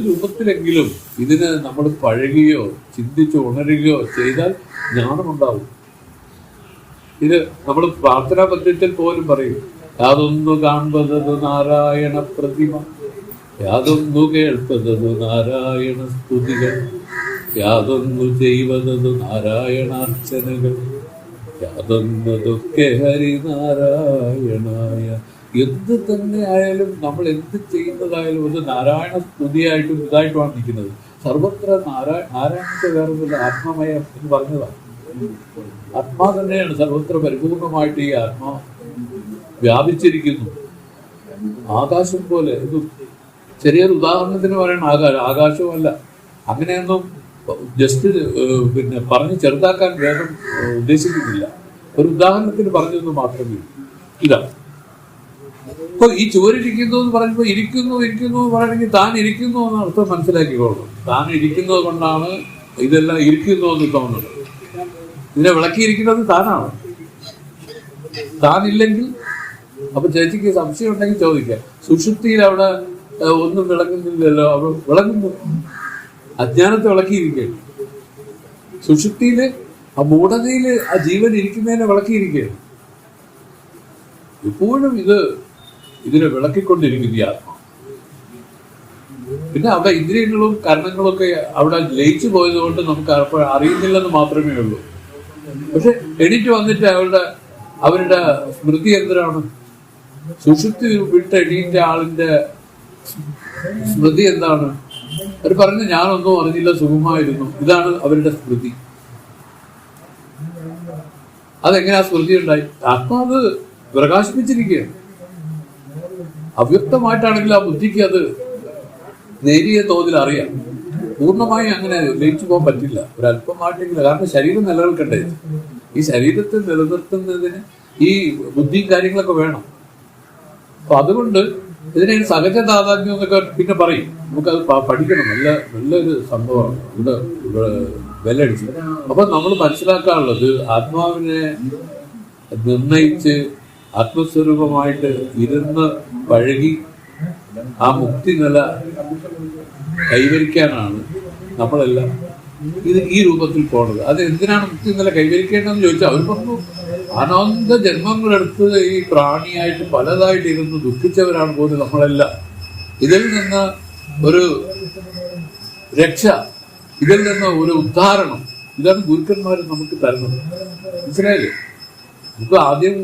രൂപത്തിലെങ്കിലും ഇതിന് നമ്മൾ പഴകുകയോ ചിന്തിച്ച് ഉണരുകയോ ചെയ്താൽ ജ്ഞാനമുണ്ടാവും. ഇത് നമ്മൾ പ്രാർത്ഥനാ പദ്യത്തിൽ പോലും പറയും, യാതൊന്നു കാൺപതതു നാരായണ പ്രതിമ, യാതൊന്നു കേൾപ്പതതു നാരായണ സ്തുതികൾ, യാതൊന്നു ചെയ്വതതു നാരായണാർച്ചനകൾ, യാതൊന്നതൊക്കെ ഹരിനാരായണായ. എന്ത് തന്നെ ആയാലും നമ്മൾ എന്ത് ചെയ്യുന്നതായാലും അത് നാരായണ സ്തുതിയായിട്ടും ഇതായിട്ടുമാണ് നിൽക്കുന്നത്. സർവത്ര നാരായണന്റെ വേറൊന്നുമില്ല, ആത്മമയം എന്ന് പറഞ്ഞതാണ്. ആത്മാ തന്നെയാണ് സർവത്ര പരിപൂർണമായിട്ട് ഈ ആത്മാ വ്യാപിച്ചിരിക്കുന്നു. ആകാശം പോലെ. ഇത് ചെറിയൊരു ഉദാഹരണത്തിന് പറയണം. ആകാശവുമല്ല, അങ്ങനെയൊന്നും ജസ്റ്റ് പറഞ്ഞ് ചെറുതാക്കാൻ വേദം ഉദ്ദേശിക്കുന്നില്ല. ഒരു ഉദാഹരണത്തിന് പറഞ്ഞതെന്ന് മാത്രമേ. ഇതാ ഇപ്പൊ ഈ ചുവരിരിക്കുന്നു എന്ന് പറയുമ്പോൾ ഇരിക്കുന്നു എന്ന് പറയണമെങ്കിൽ താൻ ഇരിക്കുന്നു എന്ന അർത്ഥം മനസ്സിലാക്കിക്കോളൂ. താൻ ഇരിക്കുന്നത് കൊണ്ടാണ് ഇതെല്ലാം ഇരിക്കുന്നു എന്ന് തോന്നുന്നത്. ഇതിനെ വിളക്കിയിരിക്കുന്നത് താനാണ്. താനില്ലെങ്കിൽ, അപ്പൊ ചേച്ചിക്ക് സംശയം ഉണ്ടെങ്കിൽ ചോദിക്കാം, സുഷുപ്തിയിൽ അവിടെ ഒന്നും വിളങ്ങുന്നില്ലല്ലോ. അവിടെ വിളങ്ങുന്നു, അജ്ഞാനത്തെ വിളക്കിയിരിക്കുകയാണ്. സുഷുപ്തിയില് ആ മൂഢതയില് ആ ജീവൻ ഇരിക്കുന്നതിനെ വിളക്കിയിരിക്കുകയാണ്. ഇപ്പോഴും ഇതിനെ വിളക്കിക്കൊണ്ടിരിക്കുന്ന ഈ ആത്മാ. പിന്നെ അവിടെ ഇന്ദ്രിയങ്ങളും കരണങ്ങളും ഒക്കെ അവിടെ ലയിച്ചു പോയത് കൊണ്ട് നമുക്ക് അറിയുന്നില്ലെന്ന് മാത്രമേ ഉള്ളൂ. പക്ഷെ എണീറ്റ് വന്നിട്ട് അവരുടെ സ്മൃതി എന്തിനാണ്? സുഷുപ്തി വിട്ട് എണീറ്റ ആളിന്റെ സ്മൃതി എന്താണ്? അവർ പറഞ്ഞു, ഞാനൊന്നും അറിഞ്ഞില്ല, സുഖമായിരുന്നു. ഇതാണ് അവരുടെ സ്മൃതി. അതെങ്ങനെയാ സ്മൃതി ഉണ്ടായി? ആത്മാവ് പ്രകാശിപ്പിച്ചിരിക്കുകയാണ്. അവ്യക്തമായിട്ടാണെങ്കിൽ ആ ബുദ്ധിക്ക് അത് നേരിയ തോതിൽ അറിയാം. പൂർണ്ണമായും അങ്ങനെ ലയിച്ചു പോകാൻ പറ്റില്ല, ഒരല്പമായിട്ടെങ്കിലും. കാരണം ശരീരം നിലനിൽക്കണ്ടേ. ഈ ശരീരത്തെ നിലനിർത്തുന്നതിന് ഈ ബുദ്ധിയും കാര്യങ്ങളൊക്കെ വേണം. അപ്പൊ അതുകൊണ്ട് ഇതിനെ സഹജ താതാത്മ്യം എന്നൊക്കെ പിന്നെ പറയും. നമുക്കത് പഠിക്കണം. നല്ലൊരു സംഭവമാണ് ഇവിടെ വിലടിച്ച്. അപ്പൊ നമ്മൾ മനസ്സിലാക്കാനുള്ളത്, ആത്മാവിനെ നിർണയിച്ച് ആത്മസ്വരൂപമായിട്ട് ഇരുന്ന് പഴകി ആ മുക്തി നില കൈവരിക്കാനാണ് നമ്മളെല്ലാം ഈ രൂപത്തിൽ പോണത്. അത് എന്തിനാണ് മുക്തി നില കൈവരിക്കേണ്ടതെന്ന് ചോദിച്ചാൽ അവർ പറഞ്ഞു, അനന്ത ജന്മങ്ങളെടുത്ത് ഈ പ്രാണിയായിട്ട് പലതായിട്ട് ഇരുന്ന് ദുഃഖിച്ചവരാണ് പോലും നമ്മളെല്ലാം. ഇതിൽ നിന്ന് ഒരു രക്ഷ, ഇതിൽ നിന്ന് ഒരു ഉദ്ധാരണം, ഇതാണ് ഗുരുക്കന്മാർ നമുക്ക് തരുന്നത്. മനസ്സിലായില്ലേ? നമുക്ക് ആദ്യം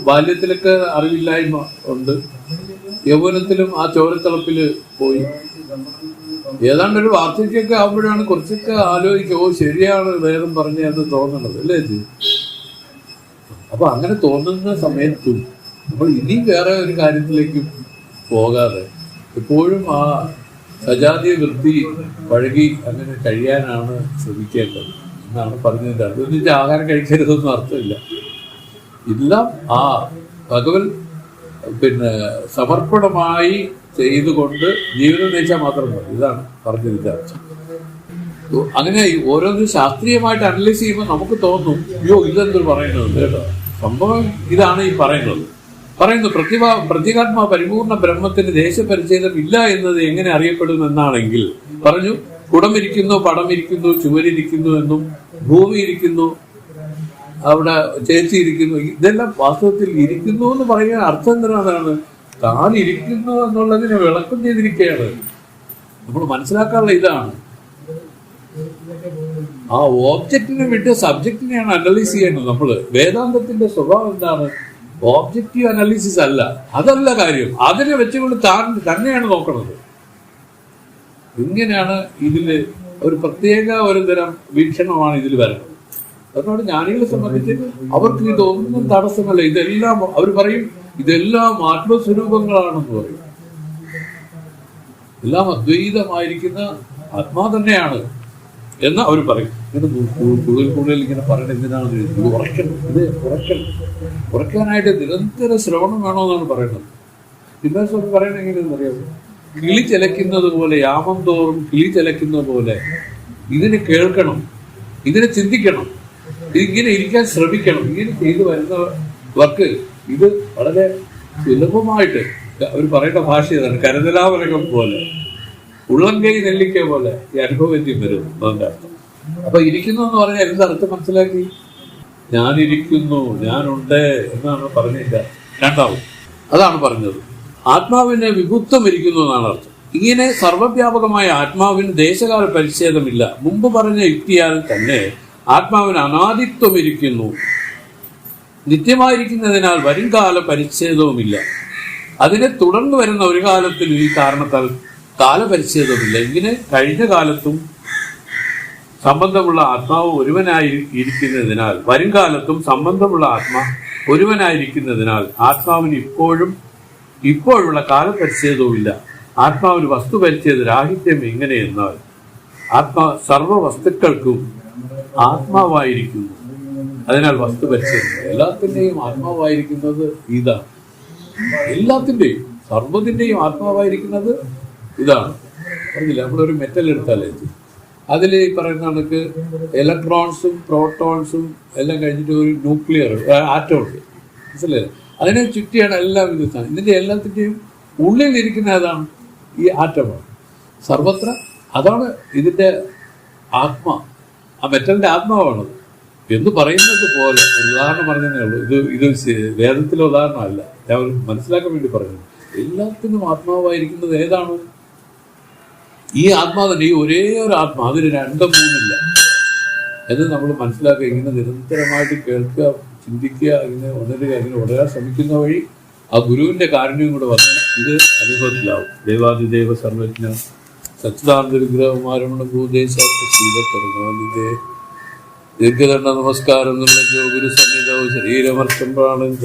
ബാല്യത്തിലൊക്കെ അറിവില്ലായ്മ ഉണ്ട്, യൗവനത്തിലും ആ ചോരത്തിളപ്പില് പോയി, ഏതാണ്ടൊരു വാർദ്ധക്യമൊക്കെ ആകുമ്പോഴാണ് കുറച്ചൊക്കെ ആലോചിക്കുക, ശരിയാണ് വേദം പറഞ്ഞതെന്ന് തോന്നണത്, അല്ലേ? അപ്പൊ അങ്ങനെ തോന്നുന്ന സമയത്തും നമ്മൾ ഇനിയും വേറെ ഒരു കാര്യത്തിലേക്കും പോകാതെ എപ്പോഴും ആ സജാതീയ വൃത്തി പഴകി അങ്ങനെ കഴിയാനാണ് ശ്രമിക്കേണ്ടത് എന്നാണ് പറഞ്ഞതിൻ്റെ അർത്ഥം. എന്ന് വെച്ചാൽ ആഹാരം കഴിക്കരുതെന്നും അർത്ഥമില്ല. എല്ലാം ആ ഭഗവൻ സമർപ്പണമായി ചെയ്തുകൊണ്ട് ജീവിതം നയിച്ചാൽ മാത്രം മതി. ഇതാണ് പറഞ്ഞതിൻ്റെ അർത്ഥം. അങ്ങനെ ഓരോന്നും ശാസ്ത്രീയമായിട്ട് അനലൈസ് ചെയ്യുമ്പോൾ നമുക്ക് തോന്നും, അയ്യോ ഇതെന്ത് പറയുന്നത് കേട്ടോ, സംഭവം ഇതാണ് ഈ പറയുന്നു. പ്രത്യേകാത്മാ പരിപൂർണ ബ്രഹ്മത്തിന് ദേശപരിച്ഛേദം ഇല്ല എന്നത് എങ്ങനെ അറിയപ്പെടുമെന്നാണെങ്കിൽ പറഞ്ഞു, കുടമിരിക്കുന്നു, പടമിരിക്കുന്നു, ചുവരിരിക്കുന്നു എന്നും, ഭൂമി ഇരിക്കുന്നു, അവിടെ ചേച്ചിയിരിക്കുന്നു, ഇതെല്ലാം വാസ്തവത്തിൽ ഇരിക്കുന്നു എന്ന് പറയാൻ അർത്ഥം എന്തിനാണ്? താൻ ഇരിക്കുന്നു എന്നുള്ളതിനെ വിളക്കം ചെയ്തിരിക്കുകയാണ്. നമ്മൾ മനസ്സിലാക്കാനുള്ള ഇതാണ്. ആ ഓബ്ജക്റ്റിനെ വിട്ട് സബ്ജക്റ്റിനെയാണ് അനലൈസ് ചെയ്യേണ്ടത്. നമ്മൾ വേദാന്തത്തിന്റെ സ്വഭാവം എന്താണ്? ഓബ്ജക്റ്റീവ് അനാലിസിസ് അല്ല, അതല്ല കാര്യം. അതിനെ വെച്ചുകൊണ്ട് താൻ തന്നെയാണ് നോക്കുന്നത്. ഇങ്ങനെയാണ് ഇതില് ഒരു പ്രത്യേക ഒരു തരം വീക്ഷണമാണ് ഇതിൽ വരുന്നത്. അതുകൊണ്ട് ജ്ഞാനികളെ സംബന്ധിച്ച് അവർക്ക് ഇതൊന്നും തടസ്സമല്ല. ഇതെല്ലാം അവർ പറയും, ഇതെല്ലാം ആത്മസ്വരൂപങ്ങളാണെന്ന് പറയും. എല്ലാം അദ്വൈതമായിരിക്കുന്ന ആത്മാ തന്നെയാണ് എന്ന് അവർ പറയും. ഇങ്ങനെ കൂടുതൽ കൂടുതൽ ഇങ്ങനെ പറയണത് എന്തിനാണെന്ന് ചോദിച്ചു. ഇത് ഉറയ്ക്കണം, ഇത് ഉറയ്ക്കണം. ഉറയ്ക്കാനായിട്ട് നിരന്തര ശ്രവണം വേണമെന്നാണ് പറയുന്നത്. ഹിന്ദുസ്വാമി പറയണത് എങ്ങനെയെന്ന് അറിയാമോ? കിളി ചിലയ്ക്കുന്നത് പോലെ, യാമം തോറും കിളി ചിലയ്ക്കുന്ന പോലെ ഇതിനെ കേൾക്കണം, ഇതിനെ ചിന്തിക്കണം, ഇതിങ്ങനെ ഇരിക്കാൻ ശ്രമിക്കണം. ഇങ്ങനെ ചെയ്തു വരുന്നവർക്ക് ഇത് വളരെ സുലഭമായിട്ട്, അവർ പറയുന്ന ഭാഷ ഇതാണ്, കരതലാമലകം പോലെ, ഉള്ളംകൈ നെല്ലിക്ക പോലെ ഈ അനുഭവം വരും. അതിന്റെ അർത്ഥം. അപ്പൊ ഇരിക്കുന്നു എന്ന് പറഞ്ഞാൽ എന്താ അർത്ഥം മനസ്സിലാക്കി? ഞാനിരിക്കുന്നു, ഞാനുണ്ട് എന്നാണ് പറഞ്ഞില്ല. രണ്ടാമത് അതാണ് പറഞ്ഞത്, ആത്മാവിന് വിഭുത്വം ഇരിക്കുന്നു എന്നാണ് അർത്ഥം. ഇങ്ങനെ സർവവ്യാപകമായ ആത്മാവിന് ദേശകാല പരിച്ഛേദമില്ല. മുമ്പ് പറഞ്ഞ യുക്തിയാൽ തന്നെ ആത്മാവിന് അനാദിത്വം ഇരിക്കുന്നു. നിത്യമായിരിക്കുന്നതിനാൽ വരുംകാല പരിച്ഛേദവുമില്ല. അതിനെ തുടർന്ന് വരുന്ന ഒരു കാലത്തിൽ ഈ കാരണത്താൽ കാലപരിച്ഛേദമില്ല. ഇങ്ങനെ കഴിഞ്ഞ കാലത്തും സംബന്ധമുള്ള ആത്മാവ് ഒരുവനായി ഇരിക്കുന്നതിനാൽ വരുംകാലത്തും സംബന്ധമുള്ള ആത്മാ ഒരുവനായിരിക്കുന്നതിനാൽ ആത്മാവിന് ഇപ്പോഴുള്ള കാലപരിച്ഛേദവുമില്ല. ആത്മാവിന് വസ്തുപരിച്ഛേദ രാഹിത്യം എങ്ങനെയെന്നാൽ സർവ വസ്തുക്കൾക്കും ആത്മാവായിരിക്കുന്നു. അതിനാൽ വസ്തുപരിച്ഛേദം എല്ലാത്തിൻ്റെയും ആത്മാവായിരിക്കുന്നത് ഇതാണ്. എല്ലാത്തിൻ്റെയും സർവ്വത്തിൻ്റെയും ആത്മാവായിരിക്കുന്നത് ഇതാണ്. പറഞ്ഞില്ല, നമ്മളൊരു മെറ്റൽ എടുത്താലേ അതിൽ ഈ പറയുന്ന കണക്ക് ഇലക്ട്രോൺസും പ്രോട്ടോൺസും എല്ലാം കഴിഞ്ഞിട്ട് ഒരു ന്യൂക്ലിയർ ആറ്റം ഉണ്ട്, മനസ്സിലല്ലേ? അതിനെ ചുറ്റിയാണ് എല്ലാ വിധ ഇതിൻ്റെ എല്ലാത്തിൻ്റെയും ഉള്ളിലിരിക്കുന്ന ഏതാണ്? ഈ ആറ്റമാണ്. സർവത്ര അതാണ് ഇതിൻ്റെ ആത്മാ, ആ മെറ്റലിൻ്റെ ആത്മാവാണത് എന്ന് പറയുന്നത് പോലെ ഒരു ഉദാഹരണം പറഞ്ഞതേ ഉള്ളൂ. ഇത് വേദത്തിലെ ഉദാഹരണമല്ല, ഞാൻ മനസ്സിലാക്കാൻ വേണ്ടി പറഞ്ഞത്. എല്ലാത്തിനും ആത്മാവായിരിക്കുന്നത് ഏതാണ്? ഈ ആത്മാവ് തന്നെ, ഈ ഒരേ ഒരു ആത്മാ, അതിന് രണ്ടും മൂന്നില്ല എന്ന് നമ്മൾ മനസ്സിലാക്കുക. ഇങ്ങനെ നിരന്തരമായിട്ട് കേൾക്കുക, ചിന്തിക്കുക, ഇങ്ങനെ ഉണരുക, ഇങ്ങനെ ഉണരാൻ ശ്രമിക്കുന്ന വഴി ആ ഗുരുവിന്റെ കാരുണ്യം കൂടെ വന്ന് ഇത് അനുഭവത്തിലാവും. ദേവാദിദേവ സർവജ്ഞ സച്ചിദാനന്ദ വിഗ്രഹമാരമണ ഭൂദേശാത്ത ശീലക്കരുണാനിധേ ദീർഘദണ്ഡ നമസ്കാരം എന്നുള്ള ഗുരു സന്നിധവും ശരീരമർഷം പ്രാണഞ്ച